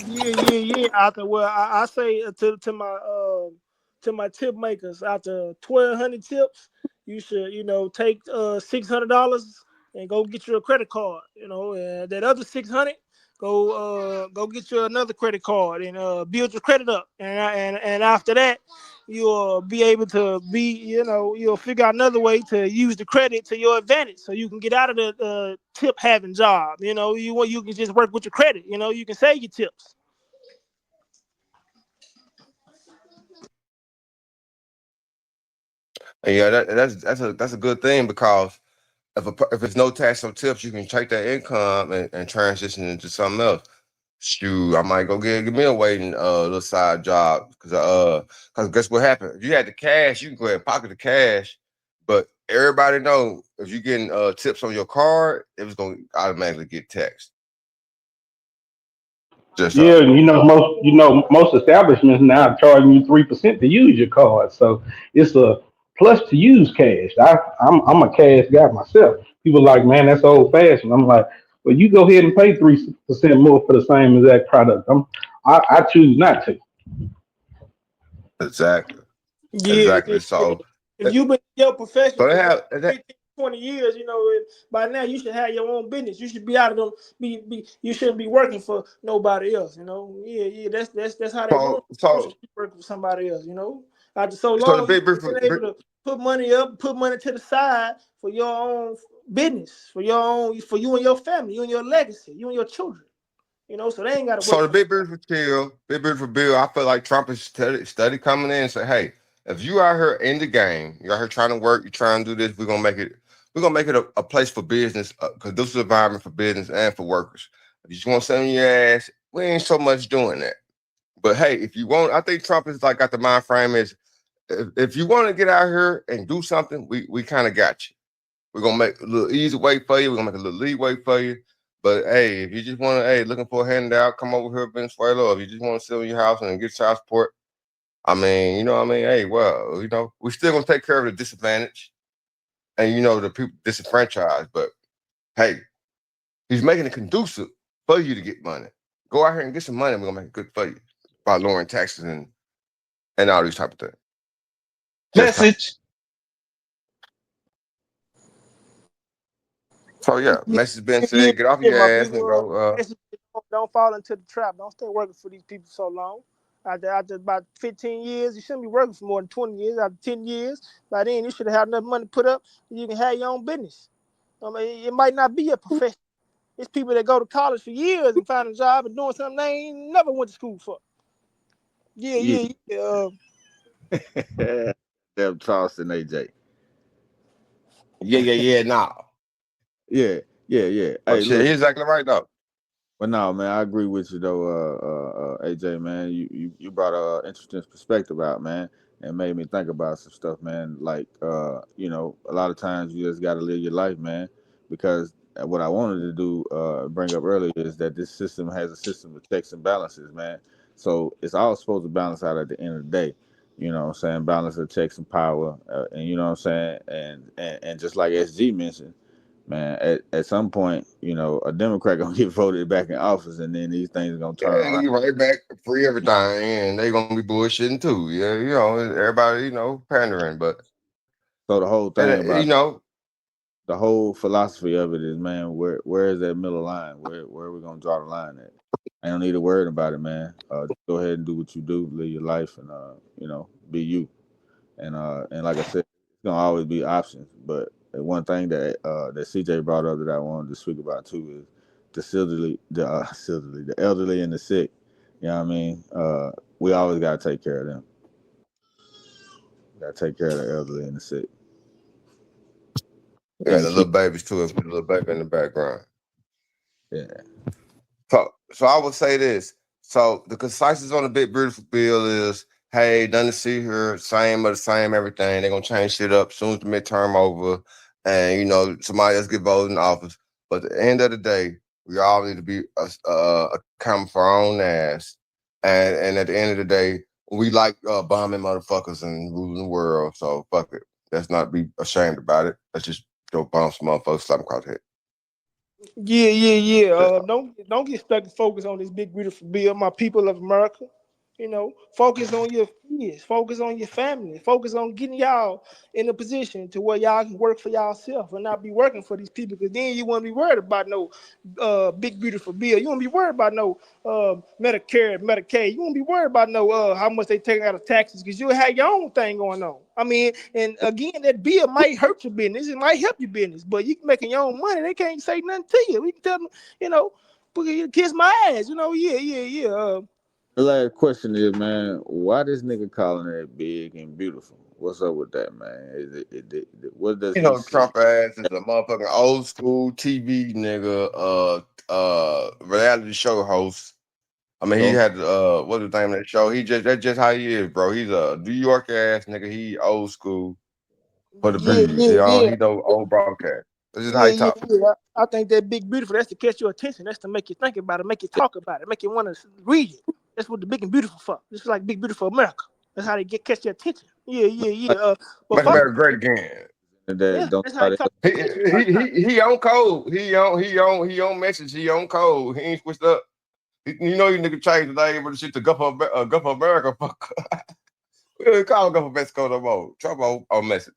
Yeah, yeah, yeah. After well, I say to my tip makers, after 1,200 tips, you should take $600 and go get you a credit card. And that other 600, go get you another credit card and build your credit up. And after that, you'll be able to you'll figure out another way to use the credit to your advantage, so you can get out of the tip having job. You can just work with your credit. You can save your tips. And yeah, that's a good thing because if it's no tax on tips, you can take that income and transition into something else. Shoot, I might go get me a waiting little side job because guess what happened? If you had the cash, you can go ahead and pocket the cash, but everybody know if you getting tips on your card, it was gonna automatically get taxed. Just Yeah, most establishments now are charging you 3% to use your card, so it's a plus to use cash. I'm a cash guy myself. People like, man, that's old fashioned. I'm like, well, you go ahead and pay 3% more for the same exact product. I choose not to. exactly, Yeah, yeah, exactly. yeah. So, If you've been in your profession so they for have 15, 20 years, by now you should have your own business. You should be out of them. You shouldn't be working for nobody else. Yeah, yeah. That's how they want. so You should so be working for somebody else. After so so the long, big you've been able to put money up, put money to the side for your own business, for you and your family, you and your legacy, you and your children. So they ain't got to So work the for. big beautiful bill, big beautiful bill. I feel like Trump is study coming in and say, "Hey, if you out here in the game, you out here trying to work, you trying to do this, we're gonna make it a place for business, because this is an environment for business and for workers. If you just want to sit on your ass, we ain't so much doing that. But hey, if you want, I think Trump is like got the mind frame is if you want to get out here and do something, we kind of got you. We're gonna make a little easy way for you. We're gonna make a little leeway for you. But hey, if you just want to, hey, looking for a handout, come over here, Venezuela. Or if you just want to sit in your house and get child support, I mean, you know what I mean? Hey, well, we're still gonna take care of the disadvantage and the people disenfranchised. But hey, he's making it conducive for you to get money. Go out here and get some money. We're gonna make it good for you by lowering taxes and all these type of things. Just how. Message. So yeah, Yeah, message been yeah, said. Get off yeah, your my ass and people. go. Don't fall into the trap. Don't stay working for these people so long. After about 15 years, you shouldn't be working for more than 20 years. After 10 years, by then you should have had enough money put up so you can have your own business. I mean, it might not be a profession. It's people that go to college for years and find a job and doing something they ain't never went to school for. Yeah, Yeah. yeah, yeah. Them Charleston AJ. Yeah, yeah, yeah. Nah. Yeah, yeah, yeah. Oh Hey, shit, look. he's exactly right though. But no, man, I agree with you though, AJ, man. You brought a interesting perspective out, man, and made me think about some stuff, man. Like, a lot of times you just got to live your life, man. Because what I wanted to do, bring up earlier, is that this system has a system of checks and balances, man. So it's all supposed to balance out at the end of the day. You know what I'm saying? Balance of checks and power, and you know what I'm saying. And just like SG mentioned, man, at some point, a Democrat gonna get voted back in office, and then these things are gonna turn Yeah, around. you right back free everything, and they gonna be bullshitting too. Yeah, everybody, pandering, but So the whole and thing about you know, the whole philosophy of it is, man, where is that middle line? Where are we gonna draw the line at? I don't need to worry about it, man. Just go ahead and do what you do, live your life, and be you. And like I said, it's gonna always be options. But one thing that CJ brought up that I wanted to speak about too is the elderly and the sick. You know what I mean? We always gotta take care of them. Gotta take care of the elderly and the sick yeah, and the the kids. little babies too. Put the little baby in the background. Yeah. So I would say this. So the conciseness on the big beautiful bill is, hey, nothing to see here, same or the same everything. They're gonna change shit up soon as the midterm over, and somebody else get voted in office. But at the end of the day, We all need to be accountable for our own ass. And at the end of the day, we like bombing motherfuckers and ruling the world. So fuck it. Let's not be ashamed about it. Let's just go bomb some motherfuckers, slap them across the head. Yeah, yeah, yeah. That's all. Don't get stuck and focus on this big beautiful bill, my people of America. Focus on your kids, focus on your family, focus on getting y'all in a position to where y'all can work for y'allself and not be working for these people. Because then you won't be worried about no big beautiful bill. You won't be worried about no Medicare, Medicaid. You won't be worried about no how much they take out of taxes because you'll have your own thing going on. I mean, and again, that bill might hurt your business, it might help your business, but you can making your own money. They can't say nothing to you. We can tell them, you know, kiss my ass. Yeah, yeah, yeah. The last question is, man, why this nigga calling it big and beautiful? What's up with that, man? What does You he know, see? Trump ass is a motherfucking old school TV nigga, reality show host. I mean, he Don't had what's the name of that show? That's just how he is, bro. He's a New York ass nigga. He old school for the Yeah, business. yeah, yeah. He know old broadcast. This is how he Yeah, yeah, talk. yeah. I think that big beautiful, that's to catch your attention. That's to make you think about it, make you talk about it, make you want to read it. That's what the big and beautiful for. It's like big beautiful America. That's how they catch your attention. Yeah, yeah, yeah. like But Make fuck America it. great again. Yeah, that. Don't that's how they nobody talk else. attention. He on code. He on message. He on code. He ain't switched up. You know you nigga changed the name of the shit to Gulf of America. Fuck. We don't call Gulf of Mexico no more. Trump on message.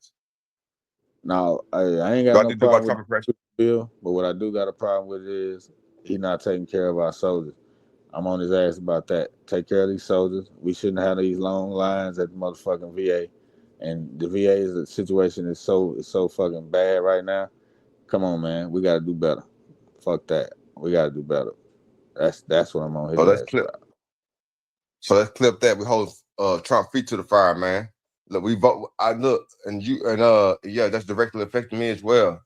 Now, I ain't got Do I no need to do my problem with Trump impression? the bill, but what I do got a problem with is he not taking care of our soldiers. I'm on his ass about that. Take care of these soldiers. We shouldn't have these long lines at the motherfucking VA. And the VA situation is so fucking bad right now. Come on, man. We gotta do better. Fuck that. We gotta do better. That's what I'm on So his let's ass clip. about. So let's clip that. We hold Trump feet to the fire, man. Look, we vote. I look and you and yeah, that's directly affecting me as well.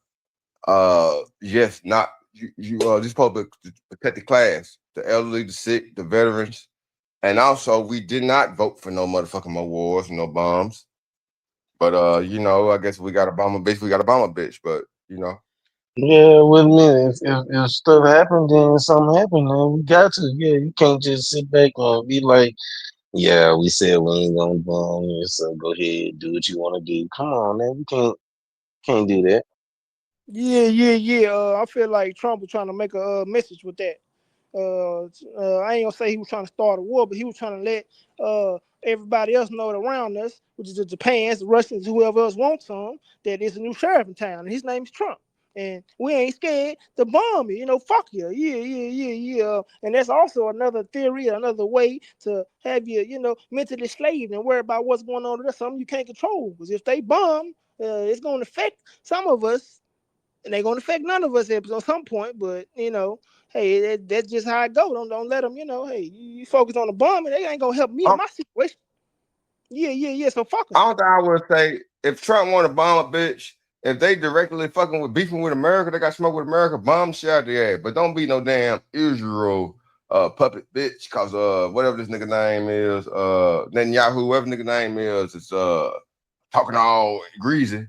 Yes, not just supposed to protect the class, the elderly, the sick, the veterans, and also we did not vote for no motherfucking more wars, no bombs. But I guess we got to bomb a bitch. We got to bomb a bitch. But Yeah, with me, if stuff happened, then something happened, then we got to. Yeah, you can't just sit back and be like, yeah, we said we ain't gonna bomb you, so go ahead, do what you want to do. Come on, man, we can't do that. Yeah, yeah, yeah. I feel like Trump was trying to make a message with that. I ain't gonna say he was trying to start a war, but he was trying to let everybody else know around us, which is the Japans, the Russians, whoever else wants some, that there's a new sheriff in town, and his name's Trump. And we ain't scared to bomb you, fuck you. Yeah, yeah, yeah, yeah. And that's also another theory, another way to have you, mentally slaved and worry about what's going on. That's something you can't control. Because if they bomb, it's going to affect some of us and they're gonna affect none of us at some point. But hey, that's just how it go. Don't let them. Hey, you focus on the bomb, and they ain't gonna help me in I, my situation. Yeah, yeah, yeah. So fuck them. I don't think I would say if Trump want to bomb a bitch, if they directly fucking with beefing with America, they got smoke with America, bomb shit out their ass. But don't be no damn Israel puppet bitch, cause whatever this nigga name is, Netanyahu, whoever nigga name is talking all greasy.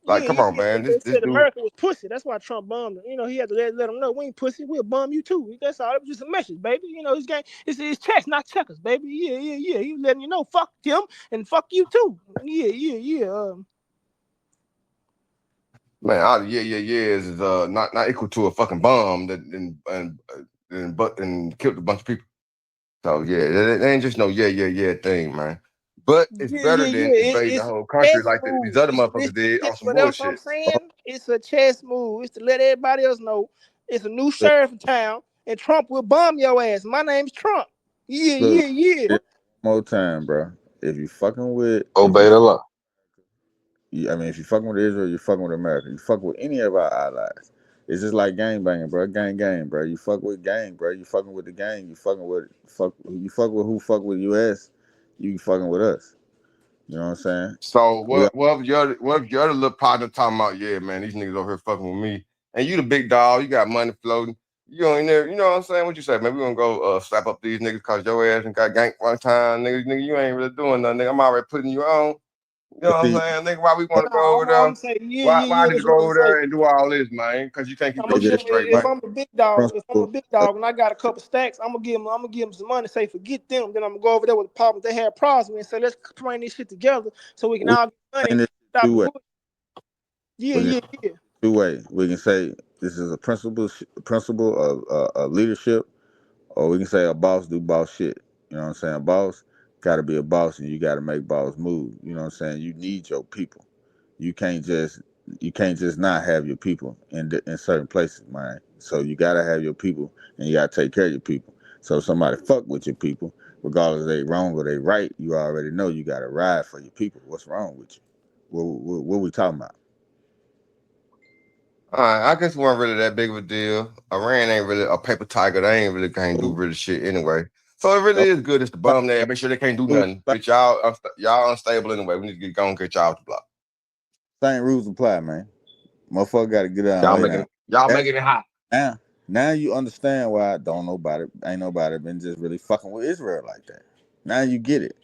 Like, Yeah, come yeah, on, yeah. man. This They this said dude. America was pussy. That's why Trump bombed them. He had to let them know we ain't pussy. We'll bomb you too. That's all. It was just a message, baby. His game. It's chess, not checkers, baby. Yeah, yeah, yeah. He was letting you know, fuck them and fuck you too. Yeah, yeah, yeah. Man, all the yeah is not equal to a fucking bomb that and killed a bunch of people. So yeah, it ain't just no yeah thing, man. But it's Yeah, better yeah, than yeah. invading the It's whole a country chess like these move. other It's motherfuckers did on some what else I'm bullshit. saying. It's a chess move. It's to let everybody else know it's a new sheriff in town, and Trump will bomb your ass. My name's Trump. Yeah, Look, yeah, yeah. one more time, bro. If you fucking with, if you Obey the law. I mean, if you fucking with Israel, you fucking with America. You fuck with any of our allies. It's just like gang banging, bro. Gang, bro. You fuck with gang, bro. You fucking with the gang. You fucking with fuck. You fuck with who fuck with U.S. You fucking with us. You know what I'm saying? So We what if your other little partner talking about, yeah, man, these niggas over here fucking with me. And you the big dog, you got money floating. You ain't there, you know what I'm saying? What you say, man? We gonna go slap up these niggas cause your ass and got ganked one time, nigga, you ain't really doing nothing, nigga. I'm already putting you on. You know But what I'm see, saying? Think why we want to go over Nah, I'm there. saying, yeah, Why yeah, I yeah. need to That's what go I'm over saying. there and do all this, man? Because you can't keep I'm your gonna they just give shit him straight, if man. I'm a big dog. If I'm a principle. big dog and I got a couple stacks, I'm gonna give him some money. Say forget them. Then I'm gonna go over there with the problems they had problems with and say let's bring this shit together so we can We all get money. can this Stop two the ways. bullshit. Yeah, We can yeah, yeah. two ways. We can say this is a principle of leadership, or we can say a boss do boss shit. You know what I'm saying? A boss got to be a boss, and you got to make boss move. You know what I'm saying? You need your people. You can't just you can't just not have your people in certain places, man. So you got to have your people, and you got to take care of your people. So if somebody fuck with your people, regardless if they wrong or they right, you already know you got to ride for your people. What's wrong with you? What we talking about? All right, I guess it wasn't really that big of a deal. Iran ain't really a paper tiger. They ain't really can't do really shit anyway. So it really So, is good. It's the bum there. Make sure they can't do nothing. Bitch, y'all unstable anyway. We need to get going, get y'all off the block. same rules apply, man. Motherfucker got to get down, Y'all lay making down. it. Y'all That's making it hot. now. Now you understand why I don't nobody ain't nobody been just really fucking with Israel like that. Now you get it.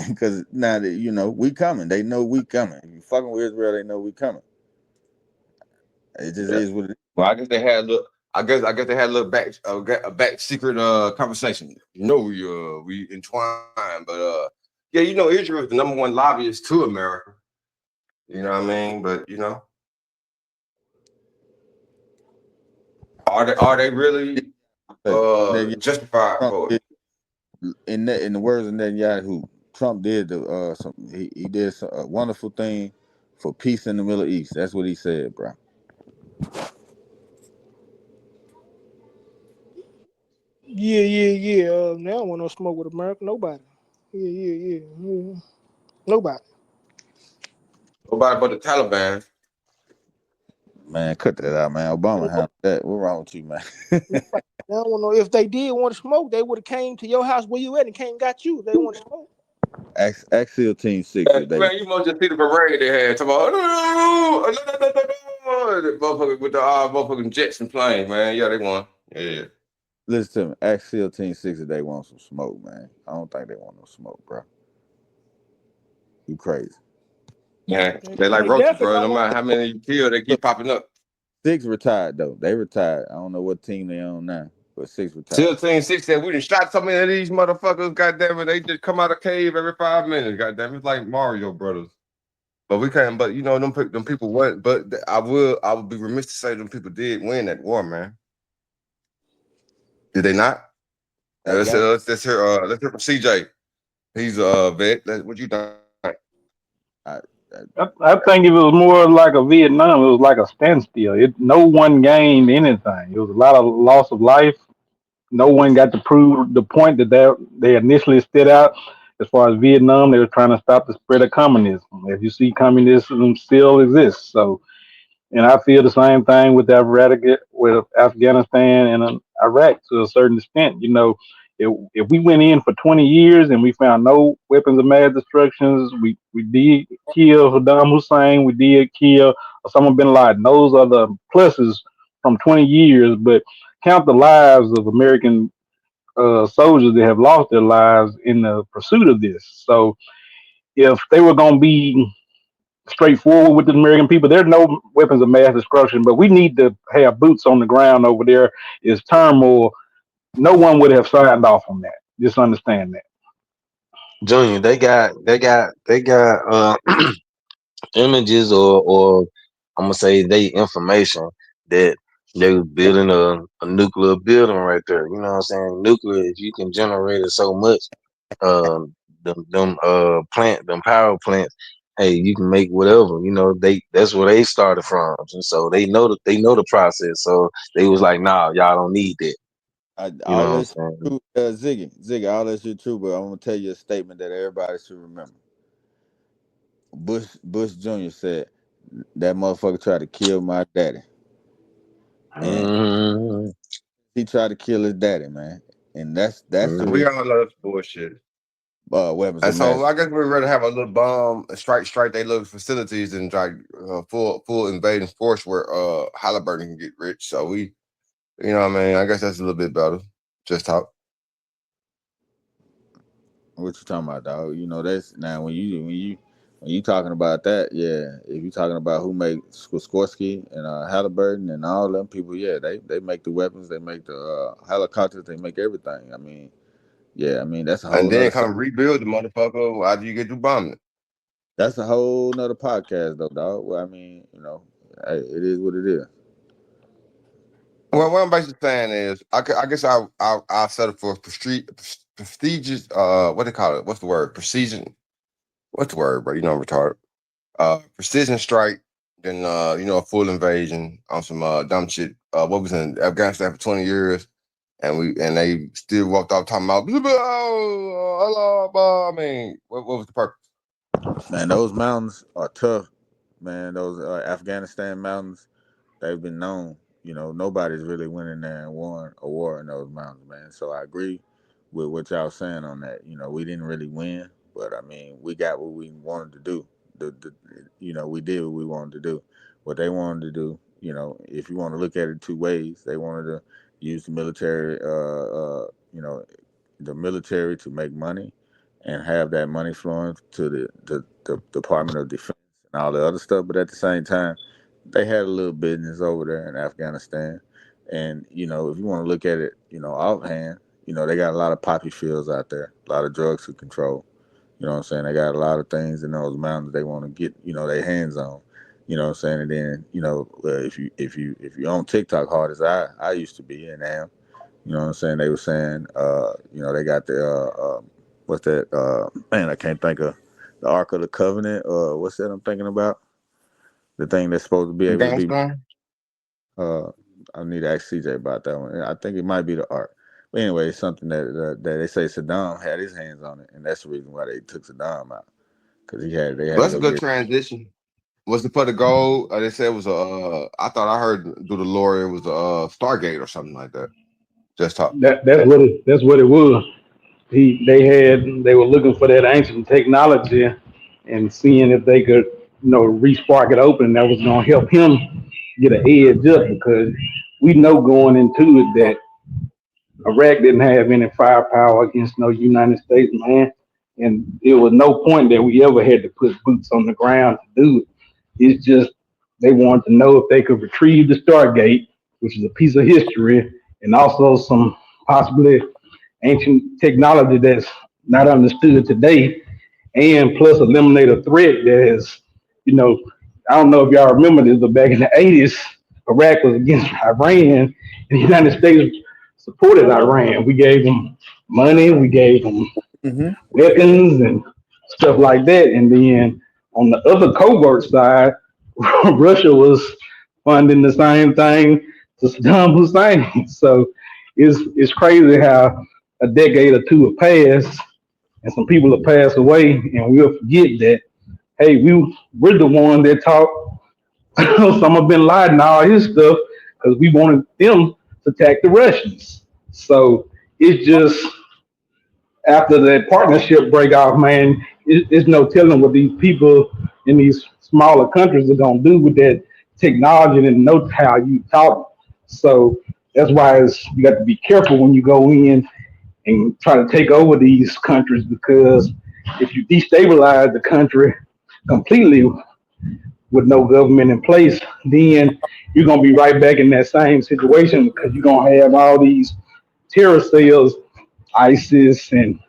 Because now that you know we coming, they know we coming. If you fucking with Israel, they know we coming. It just Yeah. is what it is. Well, I guess they had a little. I guess they had a little back secret conversation. You know we entwined, but yeah, Israel is the number one lobbyist to America. You know what I mean? But are they really Hey, Netanyahu, justified Trump for it? did, in the words of Netanyahu, Trump did he did a wonderful thing for peace in the Middle East. That's what he said, bro. Yeah, yeah, yeah. Now I don't want no smoke with America. Nobody. Yeah, yeah, yeah, yeah. Nobody. Nobody but the Taliban. Man, cut that out, man. Obama handled that. What wrong with you, man? Nobody. I don't want no. If they did want to smoke, they would have came to your house where you at and came and got you. If they want to smoke. Axial Team 6 if they Man, you must just see the parade they had. Talking about, the motherfucker with the motherfucking jets and planes, man. Yeah, they won. Yeah. listen to me. Axial Team 6 if they want some smoke, man. I don't think they want no smoke, bro. You crazy. Yeah, they like They roaches, definitely bro. No don't want. matter how many you kill, they Look, keep popping up. 6 retired though. They retired. I don't know what team they on now, but 6 Till retired. Team 6 said we done shot so many of these motherfuckers, goddamn it. They just come out of cave every 5 minutes, goddamn. It's like Mario Brothers. But we can't, but them people went, but I would be remiss to say them people did win that war, man. Did they not? That game, Let's hear from CJ. He's a vet. What you think? I, I think it was more like a Vietnam. It was like a standstill. No one gained anything. It was a lot of loss of life. No one got to prove the point that they initially stood out. As far as Vietnam, they were trying to stop the spread of communism. As you see, communism still exists. So, and I feel the same thing with Afghanistan and Iraq to a certain extent. If we went in for 20 years and we found no weapons of mass destructions, we did kill Saddam Hussein, we did kill Osama bin Laden. Those are the pluses from 20 years. But count the lives of American soldiers that have lost their lives in the pursuit of this. So if they were going to be straightforward with the American people, there's no weapons of mass destruction, but we need to have boots on the ground over there. Is turmoil. No one would have signed off on that. Just understand that. Junior, they got images or I'm gonna say they information that they was building a nuclear building right there. You know what I'm saying? Nuclear, if you can generate it so much, them power plants, hey, you can make whatever. That's where they started from, and so they know the process. So they was like, nah, y'all don't need that. You all know what I'm that shit saying? true. Ziggy, all that shit true. But I'm gonna tell you a statement that everybody should remember. Bush Jr. said that motherfucker tried to kill my daddy, and Mm-hmm. he tried to kill his daddy, man. And that's the We reason. all know that's bullshit. Weapons And of so mass. I guess we'd rather have a little bomb strike their little facilities and try full invading force where Halliburton can get rich. So what I mean, I guess that's a little bit better. Just talk. What you talking about, dog? You know that's now when When you talking about that, yeah. If you talking about who make Skorsky and Halliburton and all them people, yeah, they make the weapons, they make the helicopters, they make everything. I mean, yeah, I mean that's a And whole then nother come rebuild the motherfucker after you get through bombing it. that's a whole nother podcast though, dog. Well, I mean, hey, it is what it is. Well, what I'm basically saying is, I guess I'll settle for prestigious. What they call it? What's the word? Precision. What's the word, bro? You know, I'm retarded. Precision strike. Then a full invasion on some dumb shit. What was in Afghanistan for 20 years, and they still walked off talking about. I mean, what was the purpose? Man, those mountains are tough, man. Those Afghanistan mountains, they've been known. Nobody's really went in there and won a war in those mountains, man. So I agree with what y'all saying on that. We didn't really win, but I mean, we got what we wanted to do. We did what we wanted to do. What they wanted to do, if you want to look at it two ways, they wanted to use the military, the military to make money and have that money flowing to the Department of Defense and all the other stuff. But at the same time, they had a little business over there in Afghanistan. And, if you want to look at it, offhand, they got a lot of poppy fields out there, a lot of drugs to control. You know what I'm saying? They got a lot of things in those mountains they want to get, their hands on. You know what I'm saying? And then, if you on TikTok hard as I used to be and am, you know what I'm saying? They were saying, they got the what's that? Man, I can't think of the Ark of the Covenant. What's that I'm thinking about? The thing that's supposed to be able to be. Afghanistan. Uh, I need to ask CJ about that one. I think it might be the Ark. But anyway, it's something that they say Saddam had his hands on it, and that's the reason why they took Saddam out because they had Well, to that's a go good get. transition. Was it for the gold? They said it was a. I thought I heard through the lore it was a Stargate or something like that. Just talk. That's what it was. They were looking for that ancient technology and seeing if they could, re-spark it open. And that was gonna help him get an edge up because we know going into it that Iraq didn't have any firepower against no United States man, and there was no point that we ever had to put boots on the ground to do it. It's just they wanted to know if they could retrieve the Stargate, which is a piece of history, and also some possibly ancient technology that's not understood today, and plus eliminate a threat that is, you know, I don't know if y'all remember this, but back in the 80s, Iraq was against Iran, and the United States supported Iran. We gave them money, we gave them Hmm. weapons and stuff like that. And then on the other covert side, Russia was funding the same thing to Saddam Hussein. So it's crazy how a decade or two have passed and some people have passed away, and we'll forget that. Hey, we're the one that taught Osama bin Laden all his stuff because we wanted them to attack the Russians. So it's just after that partnership break off, man, it's no telling what these people in these smaller countries are gonna do with that technology and know how you taught. So that's why you got to be careful when you go in and try to take over these countries because if you destabilize the country completely with no government in place, then you're gonna be right back in that same situation because you're gonna have all these terror cells, ISIS and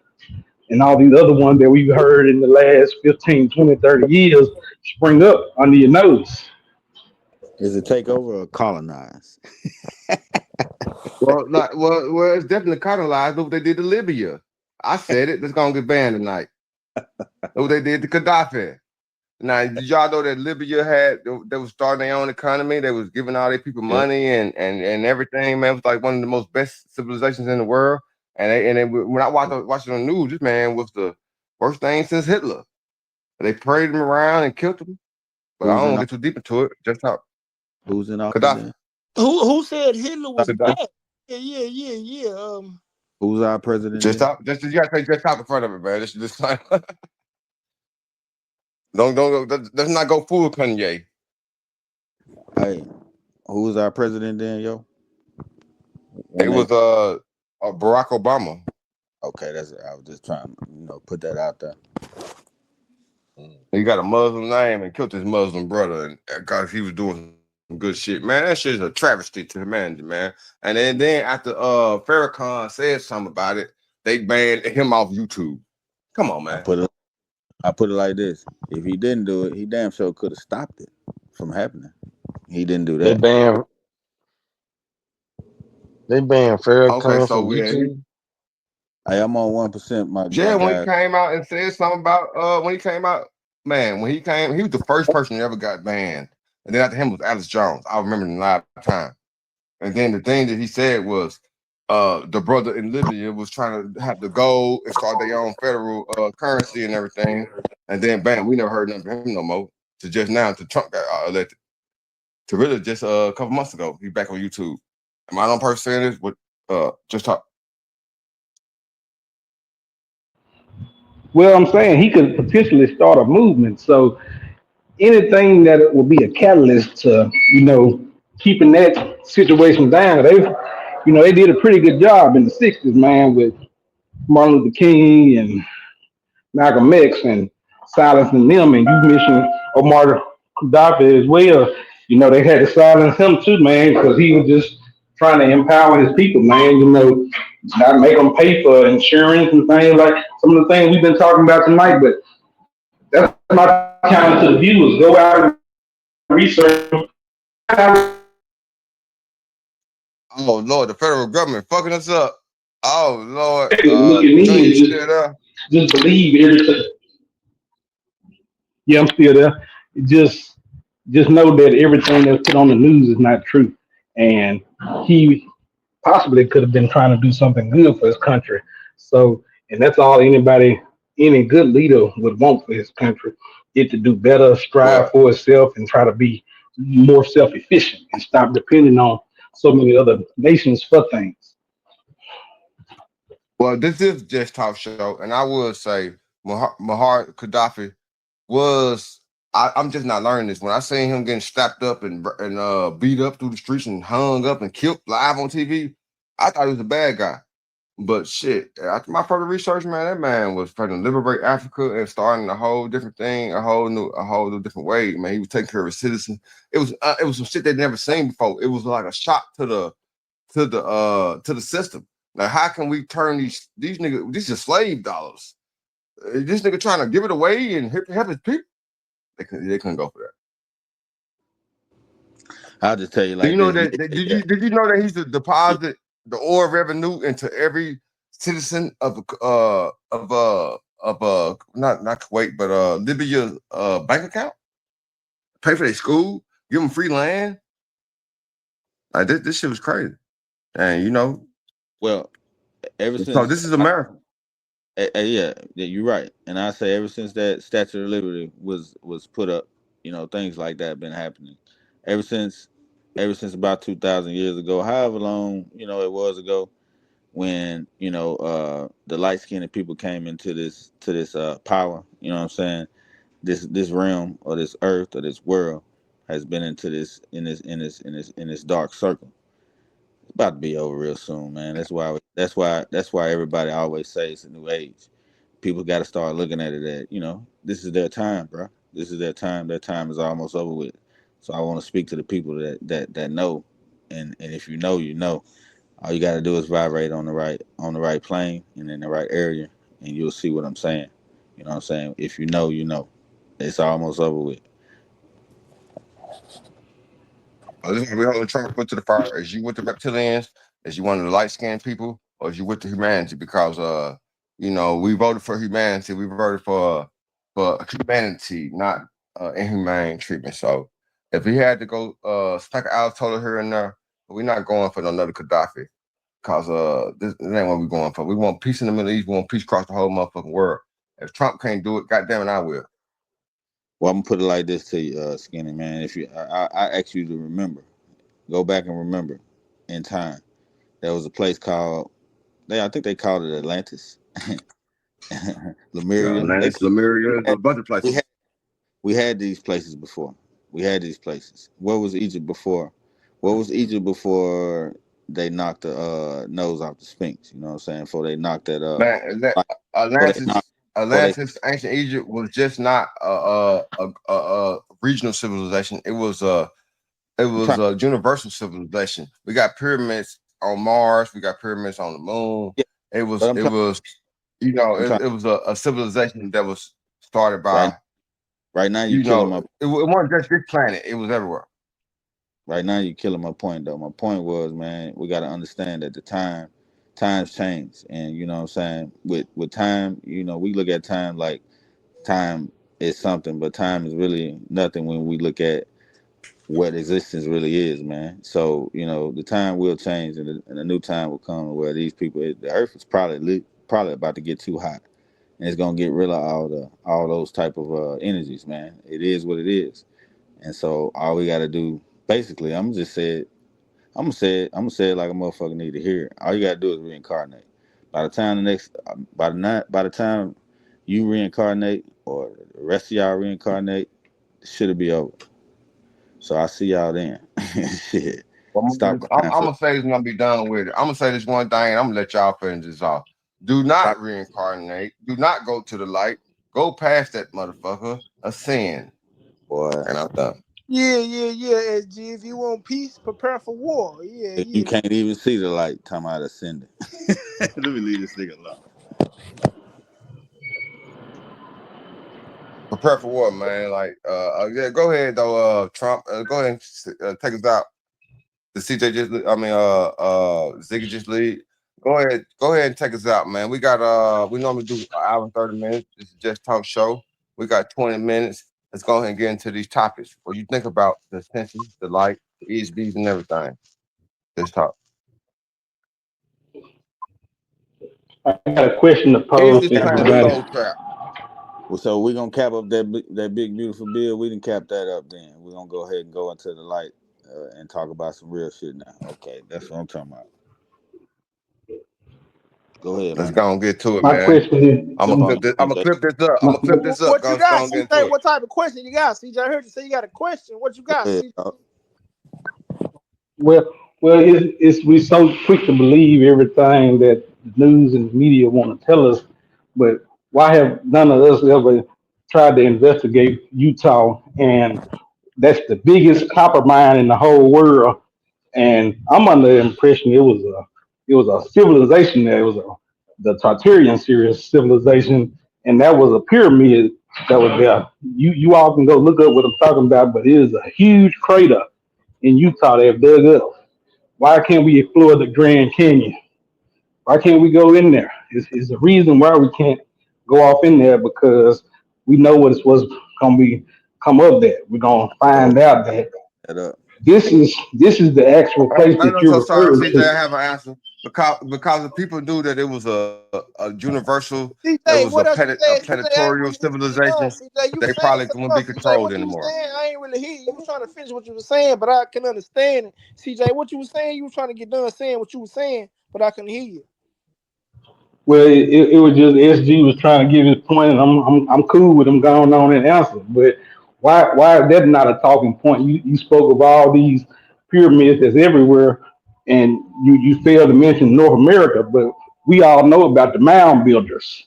all these other ones that we've heard in the last 15, 20, 30 years spring up under your nose. Is it take over or colonize? Well, it's definitely colonized. Look what they did to Libya. I said it. It's gonna get banned tonight. Look what they did to Gaddafi. Now, did y'all know that Libya they was starting their own economy? They was giving all their people Yeah. money and everything. Man, it was like one of the most best civilizations in the world. When I watching the news, this man was the worst thing since Hitler. They paraded him around and killed him. But I Who's don't in want to get too deep into it. Just talk. Who's in office Gaddafi. then? Who said Hitler was Gaddafi. bad? Yeah, yeah, yeah, yeah. Who's our president Just then? talk. Just you gotta say just talk in front of it, man. This like don't go. Let's not go full Kanye. Hey, who's our president then, yo? It When they was Barack Obama. okay, that's it. I was just trying to put that out there. Mm. He got a Muslim name and killed his Muslim brother, and because he was doing some good shit, man. That shit is a travesty to humanity, man. And then after Farrakhan said something about it, they banned him off YouTube. Come on, I man. put it I put it like this: if he didn't do it, he damn sure could have stopped it from happening. He didn't do They that. banned they banned Okay, Farrakhan so from yeah, YouTube. Hey, I'm on 1%, my yeah. When he guy. came out and said something about when he came out, man, when he came, he was the first person that ever got banned, and then after him was Alex Jones. I remember in live time. And then the thing that he said was, the brother in Libya was trying to have the gold and start their own federal currency and everything. And then bam, we never heard nothing from him no more. To just now, to Trump got elected. To really just a couple months ago, he's back on YouTube. Am I the only person saying this? But just talk. Well, I'm saying he could potentially start a movement. So anything that will be a catalyst to, keeping that situation down. They did a pretty good job in the '60s, man, with Martin Luther King and Malcolm X and silencing them. And you mentioned Omar Gaddafi as well. They had to silence him too, man, because he was just trying to empower his people, man. Not make them pay for insurance and things like some of the things we've been talking about tonight. But that's my challenge to the viewers: go out and research. Oh Lord, the federal government fucking us up. Oh Lord, Looking Junior, in, you still there? just believe everything. Yeah, I'm still there. Just just know that everything that's put on the news is not true. And he possibly could have been trying to do something good for his country. So, and that's all any good leader would want for his country, it to do better, strive Well, for itself, and try to be more self-efficient and stop depending on so many other nations for things. well, this is just talk show, and I would say Mahar Gaddafi was. I'm just not learning this. When I seen him getting strapped up and beat up through the streets and hung up and killed live on TV, I thought he was a bad guy. But shit, after my further research, man, that man was trying to liberate Africa and starting a whole different thing, a whole new different way. Man, he was taking care of his citizens. It was some shit they'd never seen before. It was like a shock to the system. Like, how can we turn these niggas? These are slave dollars. This nigga trying to give it away and help his people. They couldn't go for that. I'll just tell you Do you like know this. that? Did you know that he's to deposit the oil revenue into every citizen of not Kuwait but Libya bank account? Pay for their school, give them free land. Like this shit was crazy. And Well, ever so since this is America. yeah, you're right. And I say ever since that Statue of Liberty was put up, things like that been happening. Ever since ever since about 2,000 years ago, however long, it was ago, when, the light skinned people came into this power, you know what I'm saying? This realm or this earth or this world has been into this dark circle. It's about to be over real soon, man. That's why everybody always says it's a new age. People got to start looking at it that, this is their time, bro. This is their time. Their time is almost over with. So I want to speak to the people that know, and if you know, you know. All you got to do is vibrate on the right plane and in the right area, and you'll see what I'm saying. You know what I'm saying? If you know, you know. It's almost over with. This is we holding Trump foot to the fire. Is you with the reptilians? Is you one of the light skinned people? Or is you with the humanity? Because we voted for humanity. We voted for humanity, not inhumane treatment. So if he had to go smack out total here and there, we're not going for another Gaddafi. Cause this ain't what we're going for. We want peace in the Middle East. We want peace across the whole motherfucking world. If Trump can't do it, goddamn it, I will. Well, I'm gonna put it like this to you, Skinny man. If I ask you to remember, go back and remember, in time, there was a place called I think they called it Atlantis, Yeah, Lemuria. Atlantis, Lemuria, a bunch of We places. had we had these places before. We had these places. What was Egypt before? What was Egypt before they knocked the nose off the Sphinx? You know what I'm saying? Before they knocked that Man, like, before they Atlantis, knocked. Before they Atlantis, ancient Egypt was just not a regional civilization. It I'm was trying a universal civilization. We got pyramids on Mars. We got pyramids on the moon. yeah, It but was it was I'm trying it was a civilization that was started right by right now you killing my it wasn't just this planet. It was everywhere. right now you killing my point though. My point was, man, we gotta understand that times change. And you know what I'm saying? With time, we look at time like time is something, but time is really nothing when we look at what existence really is, man. So the time will change, and a new time will come where these people, the Earth is probably about to get too hot, and it's gonna get rid of all those type of energies, man. It is what it is, and so all we gotta do, basically, I'm gonna say it like a motherfucker need to hear it. All you gotta do is reincarnate. By the time by the time you reincarnate or the rest of y'all reincarnate, shit'll be over. So I see y'all then. Shit. Stop I'm crying for gonna say this and I'm be done with it. I'm gonna say this one thing and I'm gonna let y'all finish this off. Do stop, not reincarnate. Do not go to the light. Go past that motherfucker. Ascend. boy. And I'm done. Yeah, SG. If you want peace, prepare for war. Yeah, If you yeah. can't even see the light, time out ascending. Let me leave this nigga alone. Prepare for war, man. Like, yeah, go ahead though, Trump. Go ahead and take us out. The CJ just, I mean, Ziggy just lead. Go ahead and take us out, man. We got, we normally do an hour and 30 minutes. This is just talk show. We got 20 minutes. Let's go ahead and get into these topics. What you think about the attention, the light, the ESBs, and everything. Let's talk. I got a question to Is pose this to Cap planet up a that. everybody. soul trap? Well, so we're gonna cap up that big beautiful bill. We didn't cap that up. Then we're gonna go ahead and go into the light and talk about some real shit now. Okay, that's what I'm talking about. Go ahead, Let's man. go and get to it, My man. question is, I'm Jump gonna on clip it, this. I'm gonna CJ. clip this up. I'm my, gonna clip this up. What you Let's go got, and get into CJ? it. What type of question you got, CJ? I heard you say you got a question. What you Go got, ahead, CJ? dog. well, it's we so quick to believe everything that the news and media want to tell us, but why have none of us ever tried to investigate Utah? And that's the biggest copper mine in the whole world. And I'm under the impression it was a civilization there. It was the Tartarian series civilization, and that was a pyramid that was there. You all can go look up what I'm talking about, but it is a huge crater in Utah they have dug up. Why can't we explore the Grand Canyon? Why can't we go in there? It's the reason why we can't go off in there because we know what it's was gonna be come of that. We're gonna So find out that that up. this is the actual place I'm that not you're so sorry, referring CJ. to. I have an answer because the people knew that it was a universal, it was CJ, what else you a saying? CJ, I ain't planetarial really hear what you was done. civilization. CJ, you They was saying probably something wouldn't be else. CJ, controlled what you was anymore. saying? I ain't really hear you. You was trying to finish what you was saying, but I can understand it. CJ, what you was saying? You was trying to get done saying what you was saying, but I couldn't hear you. Well, it was just SG was trying to give his point, and I'm cool with him going on and answer. But why is that not a talking point? You spoke of all these pyramids that's everywhere, and you failed to mention North America. But we all know about the mound builders,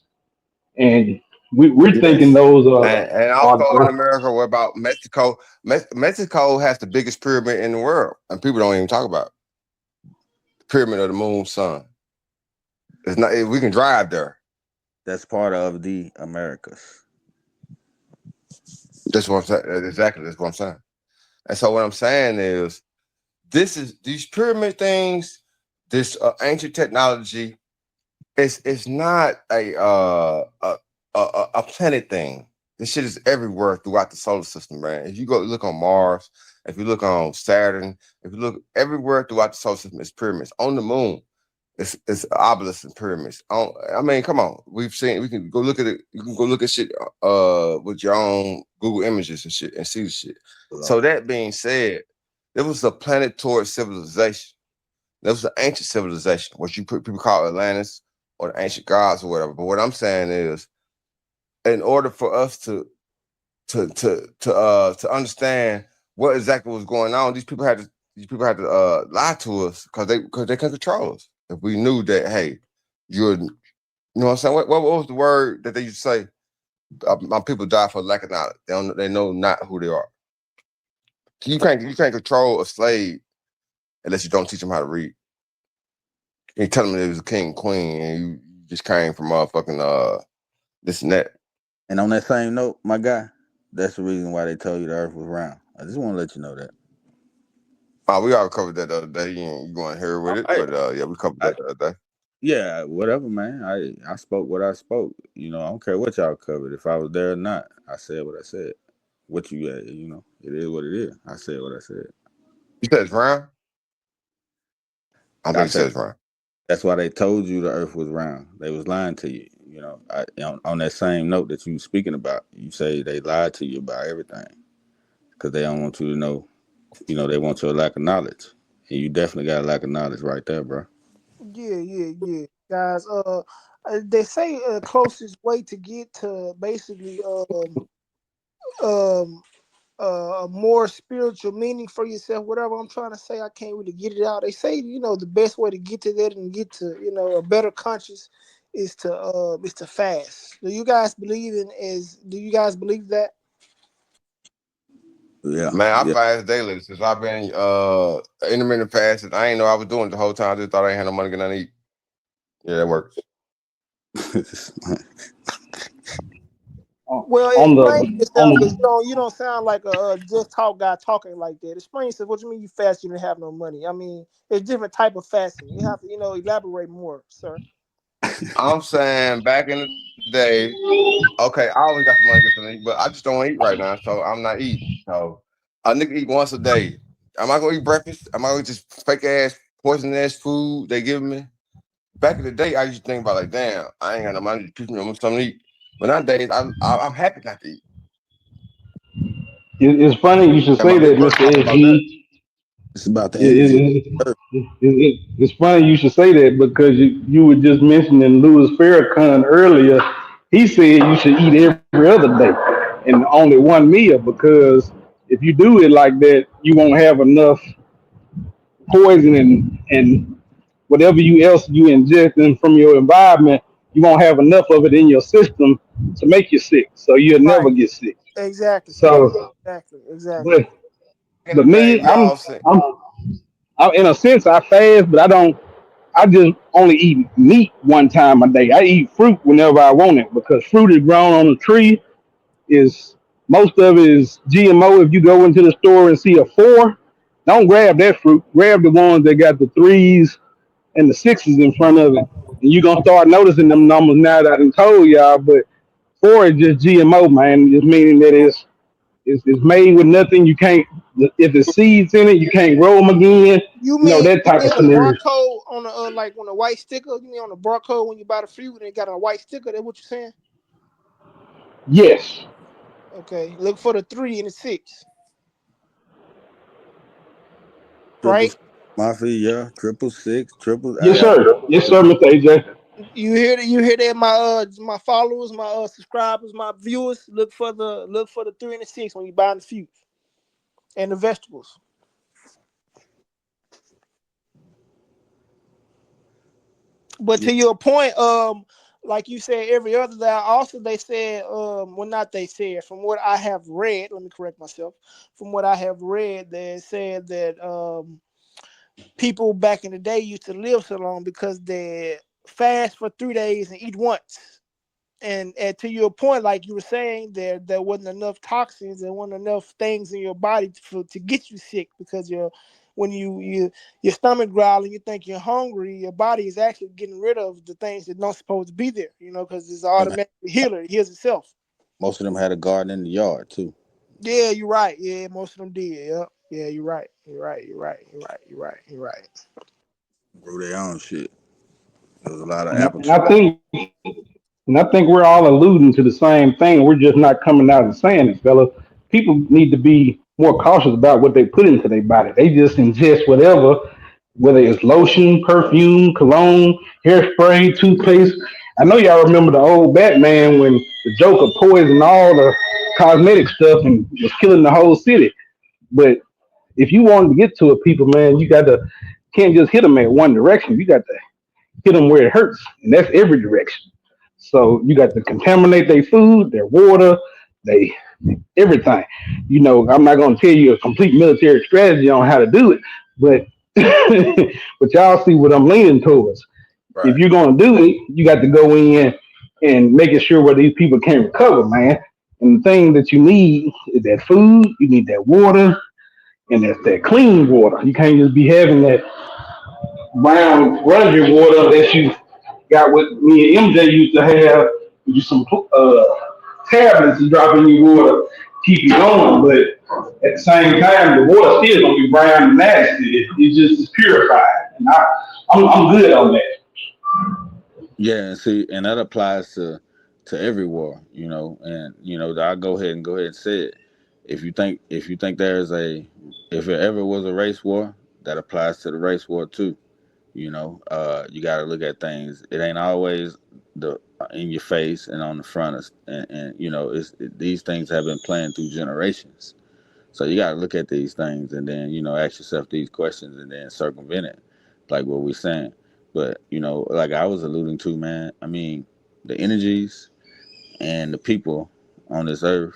and we're thinking Yes, those and also in are America, what about Mexico? Mexico has the biggest pyramid in the world, and people don't even talk about it. The Pyramid of the Moon Sun. It's not. We can drive there. That's part of the Americas. That's what I'm saying. Exactly. That's what I'm saying. And so what I'm saying is, this is these pyramid things, this ancient technology. It's not a planet thing. This shit is everywhere throughout the solar system, man. If you go look on Mars, if you look on Saturn, if you look everywhere throughout the solar system, it's pyramids. On the moon, it's obelisks and pyramids. I mean, come on. We've seen. We can go look at it. You can go look at shit with your own Google images and shit and see the shit. So that being said, there was a planetary civilization. There was an ancient civilization, what people call Atlantis or the ancient gods or whatever. But what I'm saying is, in order for us to understand what exactly was going on, these people had to lie to us because they can control us. If we knew that, hey, you're You know what I'm saying? What was the word that they used to say? My people die for lack of knowledge. They know not who they are. You can't control a slave unless you don't teach them how to read. You tell them it was a king, queen, and you just came from motherfucking this and that. And on that same note, my guy, that's the reason why they told you the Earth was round. I just want to let you know that. We already covered that the other day. You going here with it, I, but yeah, we covered I, that the other day. yeah, whatever, man. I spoke what I spoke. You know, I don't care what y'all covered. If I was there or not, I said what I said. What you got, you know, it is what it is. I said what I said. You said it's round. I I think you said said it's round. that's why they told you the Earth was round. They was lying to you. You know, on that same note that you speaking about, you say they lied to you about everything because they don't want you to know. You know, they want your lack of knowledge, and you definitely got a lack of knowledge right there, bro. Yeah, yeah, yeah, guys. They say closest way to get to basically um a more spiritual meaning for yourself, whatever I'm trying to say, I can't really get it out. They say, the best way to get to that and get to, a better conscious is to fast. Do you guys believe that? Yeah, Man, I yeah. fast daily since I've been intermittent fasting. I ain't know I was doing it the whole time. I just thought I ain't had no money to get nothing to eat. Yeah, that works. Well, On the explain on yourself because the you don't sound like a just talk guy talking like that. Explain yourself. What you mean you fast? You didn't have no money. I mean, there's different type of fasting. You have to elaborate more, sir. I'm saying back in the day, okay, I always got some money to get something to eat, but I just don't eat right now, so I'm not eating. So a nigga eat once a day. Am I gonna eat breakfast? Am I gonna just fake ass poison ass food they give me? Back in the day, I used to think about like, damn, I ain't got no money to teach me something to eat. But nowadays, I'm happy not to eat. it's funny you should And say my that, big brother Mr. taught me about that. SG. It's about the It, energy. it, it's funny you should say that because you were just mentioning Louis Farrakhan earlier. He said you should eat every other day and only one meal because if you do it like that, you won't have enough poison and whatever you else you injecting from your environment, you won't have enough of it in your system to make you sick. So you'll never Right. get sick. Exactly, sir. So, Exactly. Exactly. but Back in but the day, me, we all said, I'm in a sense I fast, but I don't. I just only eat meat one time a day. I eat fruit whenever I want it because fruit is grown on a tree. Is most of it is GMO. If you go into the store and see a four, don't grab that fruit. Grab the ones that got the threes and the sixes in front of it, and you're gonna start noticing them numbers now that I done told y'all. But four is just GMO, man. Just meaning that it's made with nothing. You can't if the seeds in it, you can't grow them again. You You know mean that type of the scenario. barcode on the like on the white sticker? You mean on the barcode when you buy the fruit and it got a white sticker? That's what you're saying? Yes, Okay. Look for the 3 and the 6, Triple right? six mafia, yeah. Triple six, triple. I yes, got sir. Yes, sir, Mr. AJ. You hear that, my followers, my subscribers, my viewers. Look for the 3 and the 6 when you buying the fruit and the vegetables. But yeah. to your point, like you said, every other that also they said, well, not they said, from what I have read, let me correct myself. From what I have read, they said that people back in the day used to live so long because they fast for 3 days and eat once. And to your point, like you were saying, there wasn't enough toxins, there wasn't enough things in your body to get you sick because when your stomach growling, you think you're hungry, your body is actually getting rid of the things that don't supposed to be there, because it's an And automatic healer, it heals itself. most of them had a garden in the yard too. Yeah, you're right. Yeah, most of them did. Yeah, yeah, you're right. You're right. You're right. You're right. You're right. You're right. Grew their own shit. There was a lot of And I, apple and trees. I think and I think we're all alluding to the same thing. We're just not coming out and saying it, fellas. People need to be more cautious about what they put into their body. They just ingest whatever, whether it's lotion, perfume, cologne, hairspray, toothpaste. I know y'all remember the old Batman when the Joker poisoned all the cosmetic stuff and was killing the whole city. But if you wanted to get to it, people, man, you got to can't just hit them at one direction. You got to hit them where it hurts, and that's every direction. So you got to contaminate their food, their water, they everything. I'm not going to tell you a complete military strategy on how to do it, but but y'all see what I'm leaning towards. If Right. you're going to do it, you got to go in and making sure where these people can recover, man. And the thing that you need is that food, you need that water, and that's that clean water. You can't just be having that brown grungy water that you got what me and MJ used to have, just some tablets to drop in your water, keep you going. But at the same time, the water still gonna be brown and nasty. It just is purified, and I'm good on that. Yeah, and see, and that applies to every war, and I go ahead and say it. If you think if it ever was a race war, that applies to the race war too. You got to look at things. It ain't always the in your face and on the front, and these things have been planned through generations. So you got to look at these things and then ask yourself these questions and then circumvent it, like what we're saying. But like I was alluding to, man. I mean, the energies and the people on this earth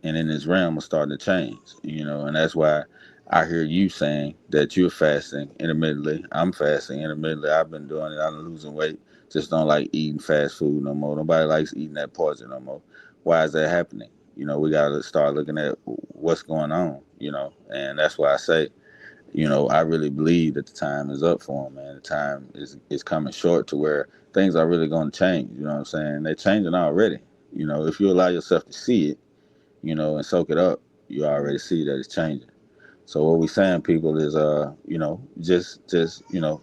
and in this realm are starting to change, and that's why I hear you saying that you're fasting intermittently. I'm fasting intermittently. I've been doing it. I'm losing weight. Just don't like eating fast food no more. Nobody likes eating that poison no more. Why is that happening? We got to start looking at what's going on, and that's why I say, I really believe that the time is up for them, man. The time is coming short to where things are really going to change. You know what I'm saying? They're changing already. If you allow yourself to see it, and soak it up, you already see that it's changing. So what we saying, people, is just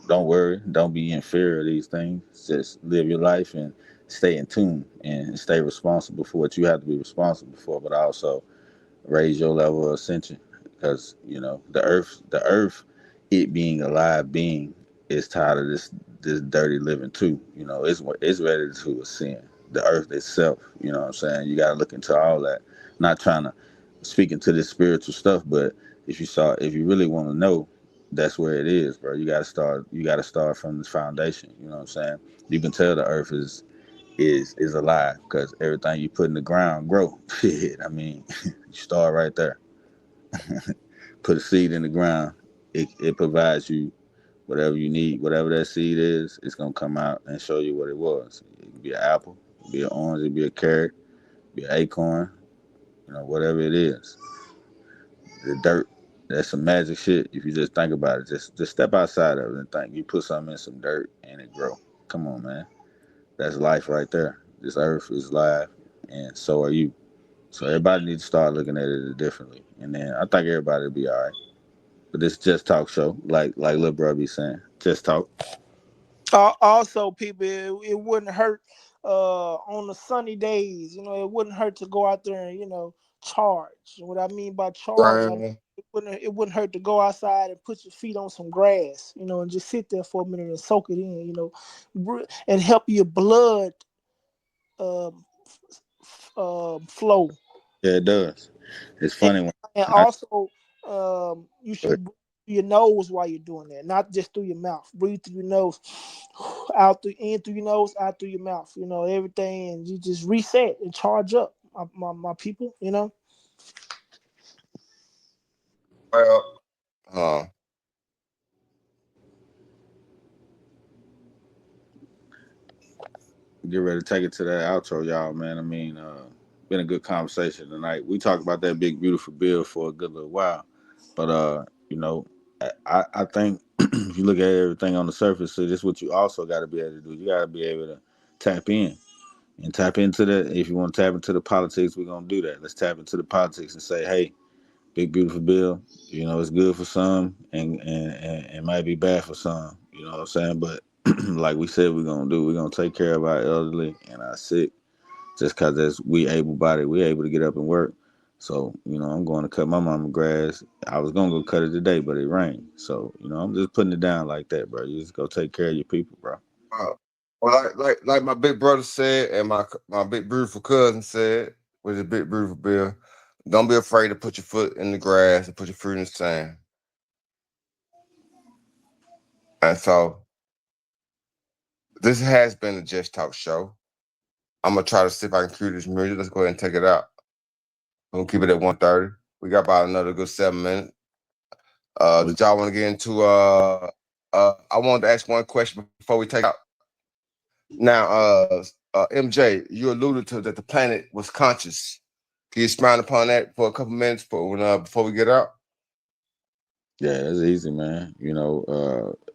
don't worry, don't be in fear of these things. Just live your life and stay in tune and stay responsible for what you have to be responsible for, but also raise your level of ascension, because the earth, it being a live being, is tired of this dirty living too. It's ready to ascend. The earth itself, what I'm saying. You got to look into all that. Not trying to speak into this spiritual stuff, but if you really want to know, that's where it is, bro. You got to start from this foundation. You know what I'm saying. You can tell the earth is alive because everything you put in the ground grow. Shit, I mean, you start right there. Put a seed in the ground. It provides you whatever you need. Whatever that seed is, it's gonna come out and show you what it was. It can be an apple, it can be an orange, it can be a carrot, it can be an acorn. Whatever it is. The dirt. That's some magic shit. If you just think about it, just step outside of it and think. You put something in some dirt and it grow. Come on, man. That's life right there. This earth is live, and so are you. So everybody needs to start looking at it differently, and then I think everybody will be all right. But this just talk show, like Lil Bro be saying, just talk. Also, people, it wouldn't hurt on the sunny days. It wouldn't hurt to go out there and charge. What I mean by charge, Right. it wouldn't hurt to go outside and put your feet on some grass, and just sit there for a minute and soak it in, and help your blood um, flow. Yeah, it does. It's And, funny when and I also, you should breathe through your nose while you're doing that, not just through your mouth. Breathe through your nose, out through in through your nose, out through your mouth. Everything, and you just reset and charge up, my people. Well, uh, get ready to take it to that outro, y'all, man. I mean, been a good conversation tonight. We talked about that big beautiful bill for a good little while, but I think if you look at everything on the surface, so this is what you also got to be able to do. You got to be able to tap in and tap into that. If you want to tap into the politics, we're gonna do that. Let's tap into the politics and say, hey, big beautiful bill. It's good for some and it might be bad for some. You know what I'm saying? But like we said, we're gonna take care of our elderly and our sick. Just cause as we able bodied, we able to get up and work. So I'm going to cut my mama grass. I was gonna go cut it today, but it rained. So I'm just putting it down like that, bro. You just go take care of your people, bro. uh, well, like my big brother said, and my big beautiful cousin said, with his big beautiful bill, don't be afraid to put your foot in the grass and put your foot in the sand. And so this has been the Just Talk Show. I'm gonna try to see if I can cue this music. Let's go ahead and take it out. We'll keep it at 1:30. We got about another good 7 minutes. We Did y'all want to get into I wanted to ask one question before we take out. Now, MJ, you alluded to that the planet was conscious. Can you expound upon that for a couple minutes before we get out? Yeah, that's easy, man.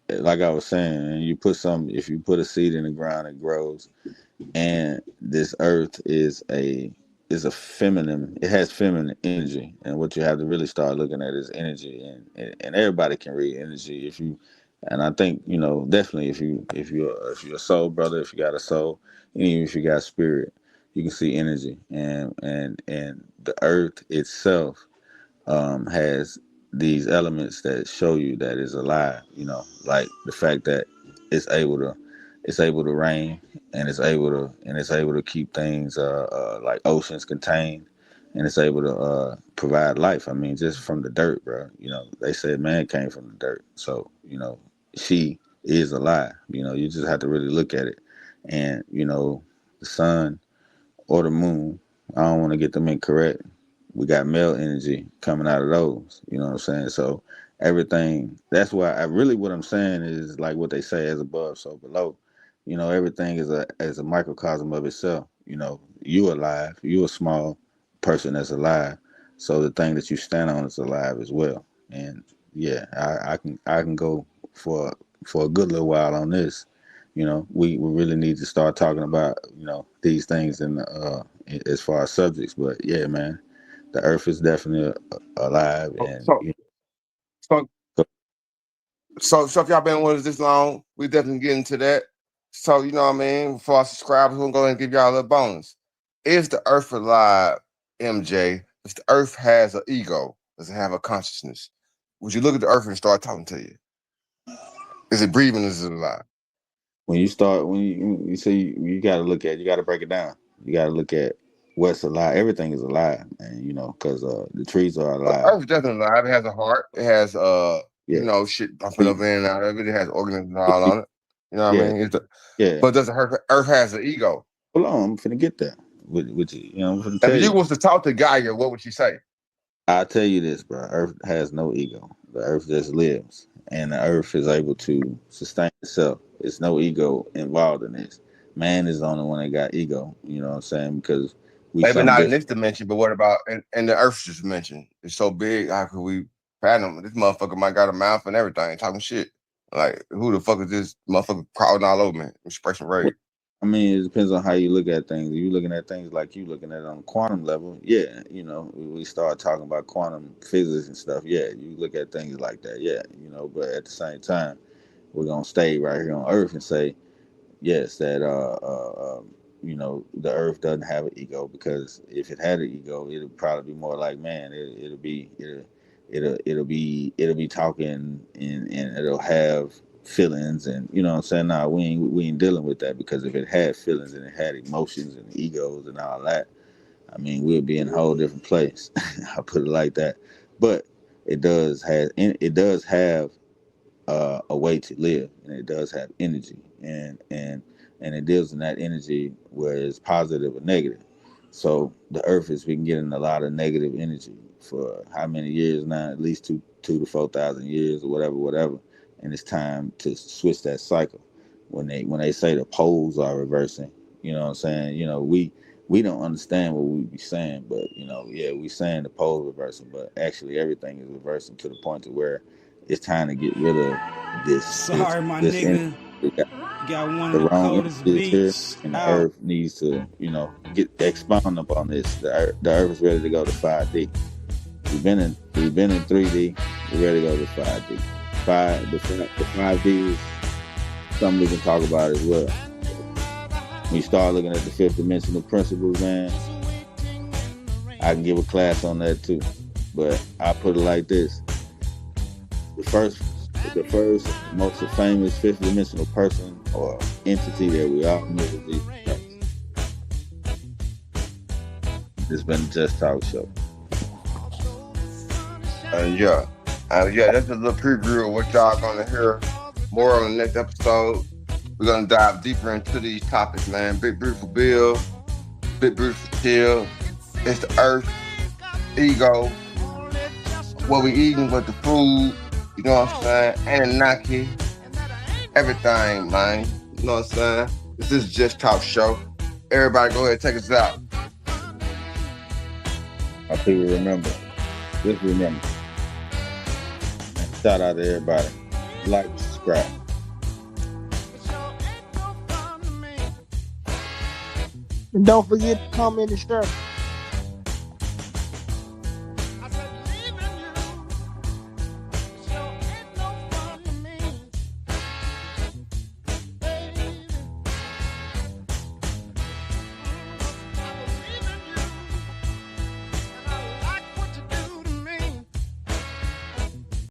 Like I was saying, man, if you put a seed in the ground, it grows. And this earth is a feminine. It has feminine energy, and what you have to really start looking at is energy, and everybody can read energy if you. And I think definitely if you're a soul brother, if you got a soul, and even if you got spirit, you can see energy, and the earth itself has these elements that show you that it's alive. Like the fact that it's able to it's able to rain, and it's able to keep things like oceans contained, and it's able to provide life. I mean, just from the dirt, bro. They said man came from the dirt, so she is alive. You just have to really look at it, and the sun or the moon. I don't want to get them incorrect. We got male energy coming out of those. You know what I'm saying? So everything. That's why what I'm saying is like what they say, as above, so below. Everything is a microcosm of itself. You alive. You a small person that's alive. So the thing that you stand on is alive as well. And yeah, I can go for for a good little while on this. We really need to start talking about these things in as far as subjects. But yeah, man, the Earth is definitely alive, So, and so, so so if y'all been with us this long, we definitely get into that. So you know what I mean. For our subscribers, we're gonna go ahead and give y'all a little bonus. Is the Earth alive, MJ? If the Earth has an ego, does it have a consciousness? Would you look at the Earth and start talking to you? Is it breathing? Is it alive? when you see, you got to break it down. You got to look at what's alive. Everything is alive, and because the trees are alive. Earth is definitely alive. It has a heart. It has Yeah, shit bumping but over in and out of it. It has organisms all on it. You know what I yeah, mean? yeah. But does the Earth has an ego? Hold on, I'm finna get there with you. I'm finna If tell you you. was to talk to Gaia, what would she say? I tell you this, bro. Earth has no ego. The Earth just lives, and the Earth is able to sustain itself. There's no ego involved in this. Man is the only one that got ego. You know what I'm saying? Because we Maybe something not in this different. dimension, but what about in the Earth's just dimension? It's so big. How could we fathom? This motherfucker might got a mouth and everything, talking shit. Like who the fuck is this motherfucker crawling all over me, expressing rage? I mean, it depends on how you look at things. If you looking at things like you looking at it on a quantum level, yeah, we start talking about quantum physics and stuff. Yeah, you look at things like that. Yeah, but at the same time, we're gonna stay right here on Earth and say yes, that the Earth doesn't have an ego, because if it had an ego, it'll probably be more like man. It'll be talking, and it'll have feelings, and what I'm saying. Nah, we ain't dealing with that, because if it had feelings and it had emotions and egos and all that, I mean, we'll be in a whole different place. I put it like that. But it does have a way to live, and it does have energy, and it deals in that energy where it's positive or negative. So the Earth has been getting a lot of negative energy for how many years now? At least two to 4,000 years, or whatever. And it's time to switch that cycle. When they say the poles are reversing, you know what I'm saying. We don't understand what we be saying, but yeah, we saying the poles reversing, but actually everything is reversing to the point to where it's time to get rid of Sorry, my this energy. nigga. We got Got one the of the wrong coldest energy is here, beats and the out. Earth needs to, get expound upon this. The Earth is ready to go to 5D. We've been in 3D. We're ready to go to 5D. The 5D is something we can talk about as well. When you start looking at the fifth dimensional principles, man, I can give a class on that too. But I put it like this: the first, the first most famous fifth dimensional person or entity that we all know is Jesus Christ. It's been a Just Talk show. Yeah, that's a little preview of what y'all gonna hear more on the next episode. We're gonna dive deeper into these topics, man. Big beautiful Bill. Big Beautiful Chill. It's the Earth, Ego, what we eating, what the food, you know what I'm saying? Anunnaki, everything, man. You know what I'm saying? This is Just Talk Show. Everybody go ahead and take us out. My people remember. Just remember. And shout out to everybody. Like and subscribe. And don't forget to comment and share.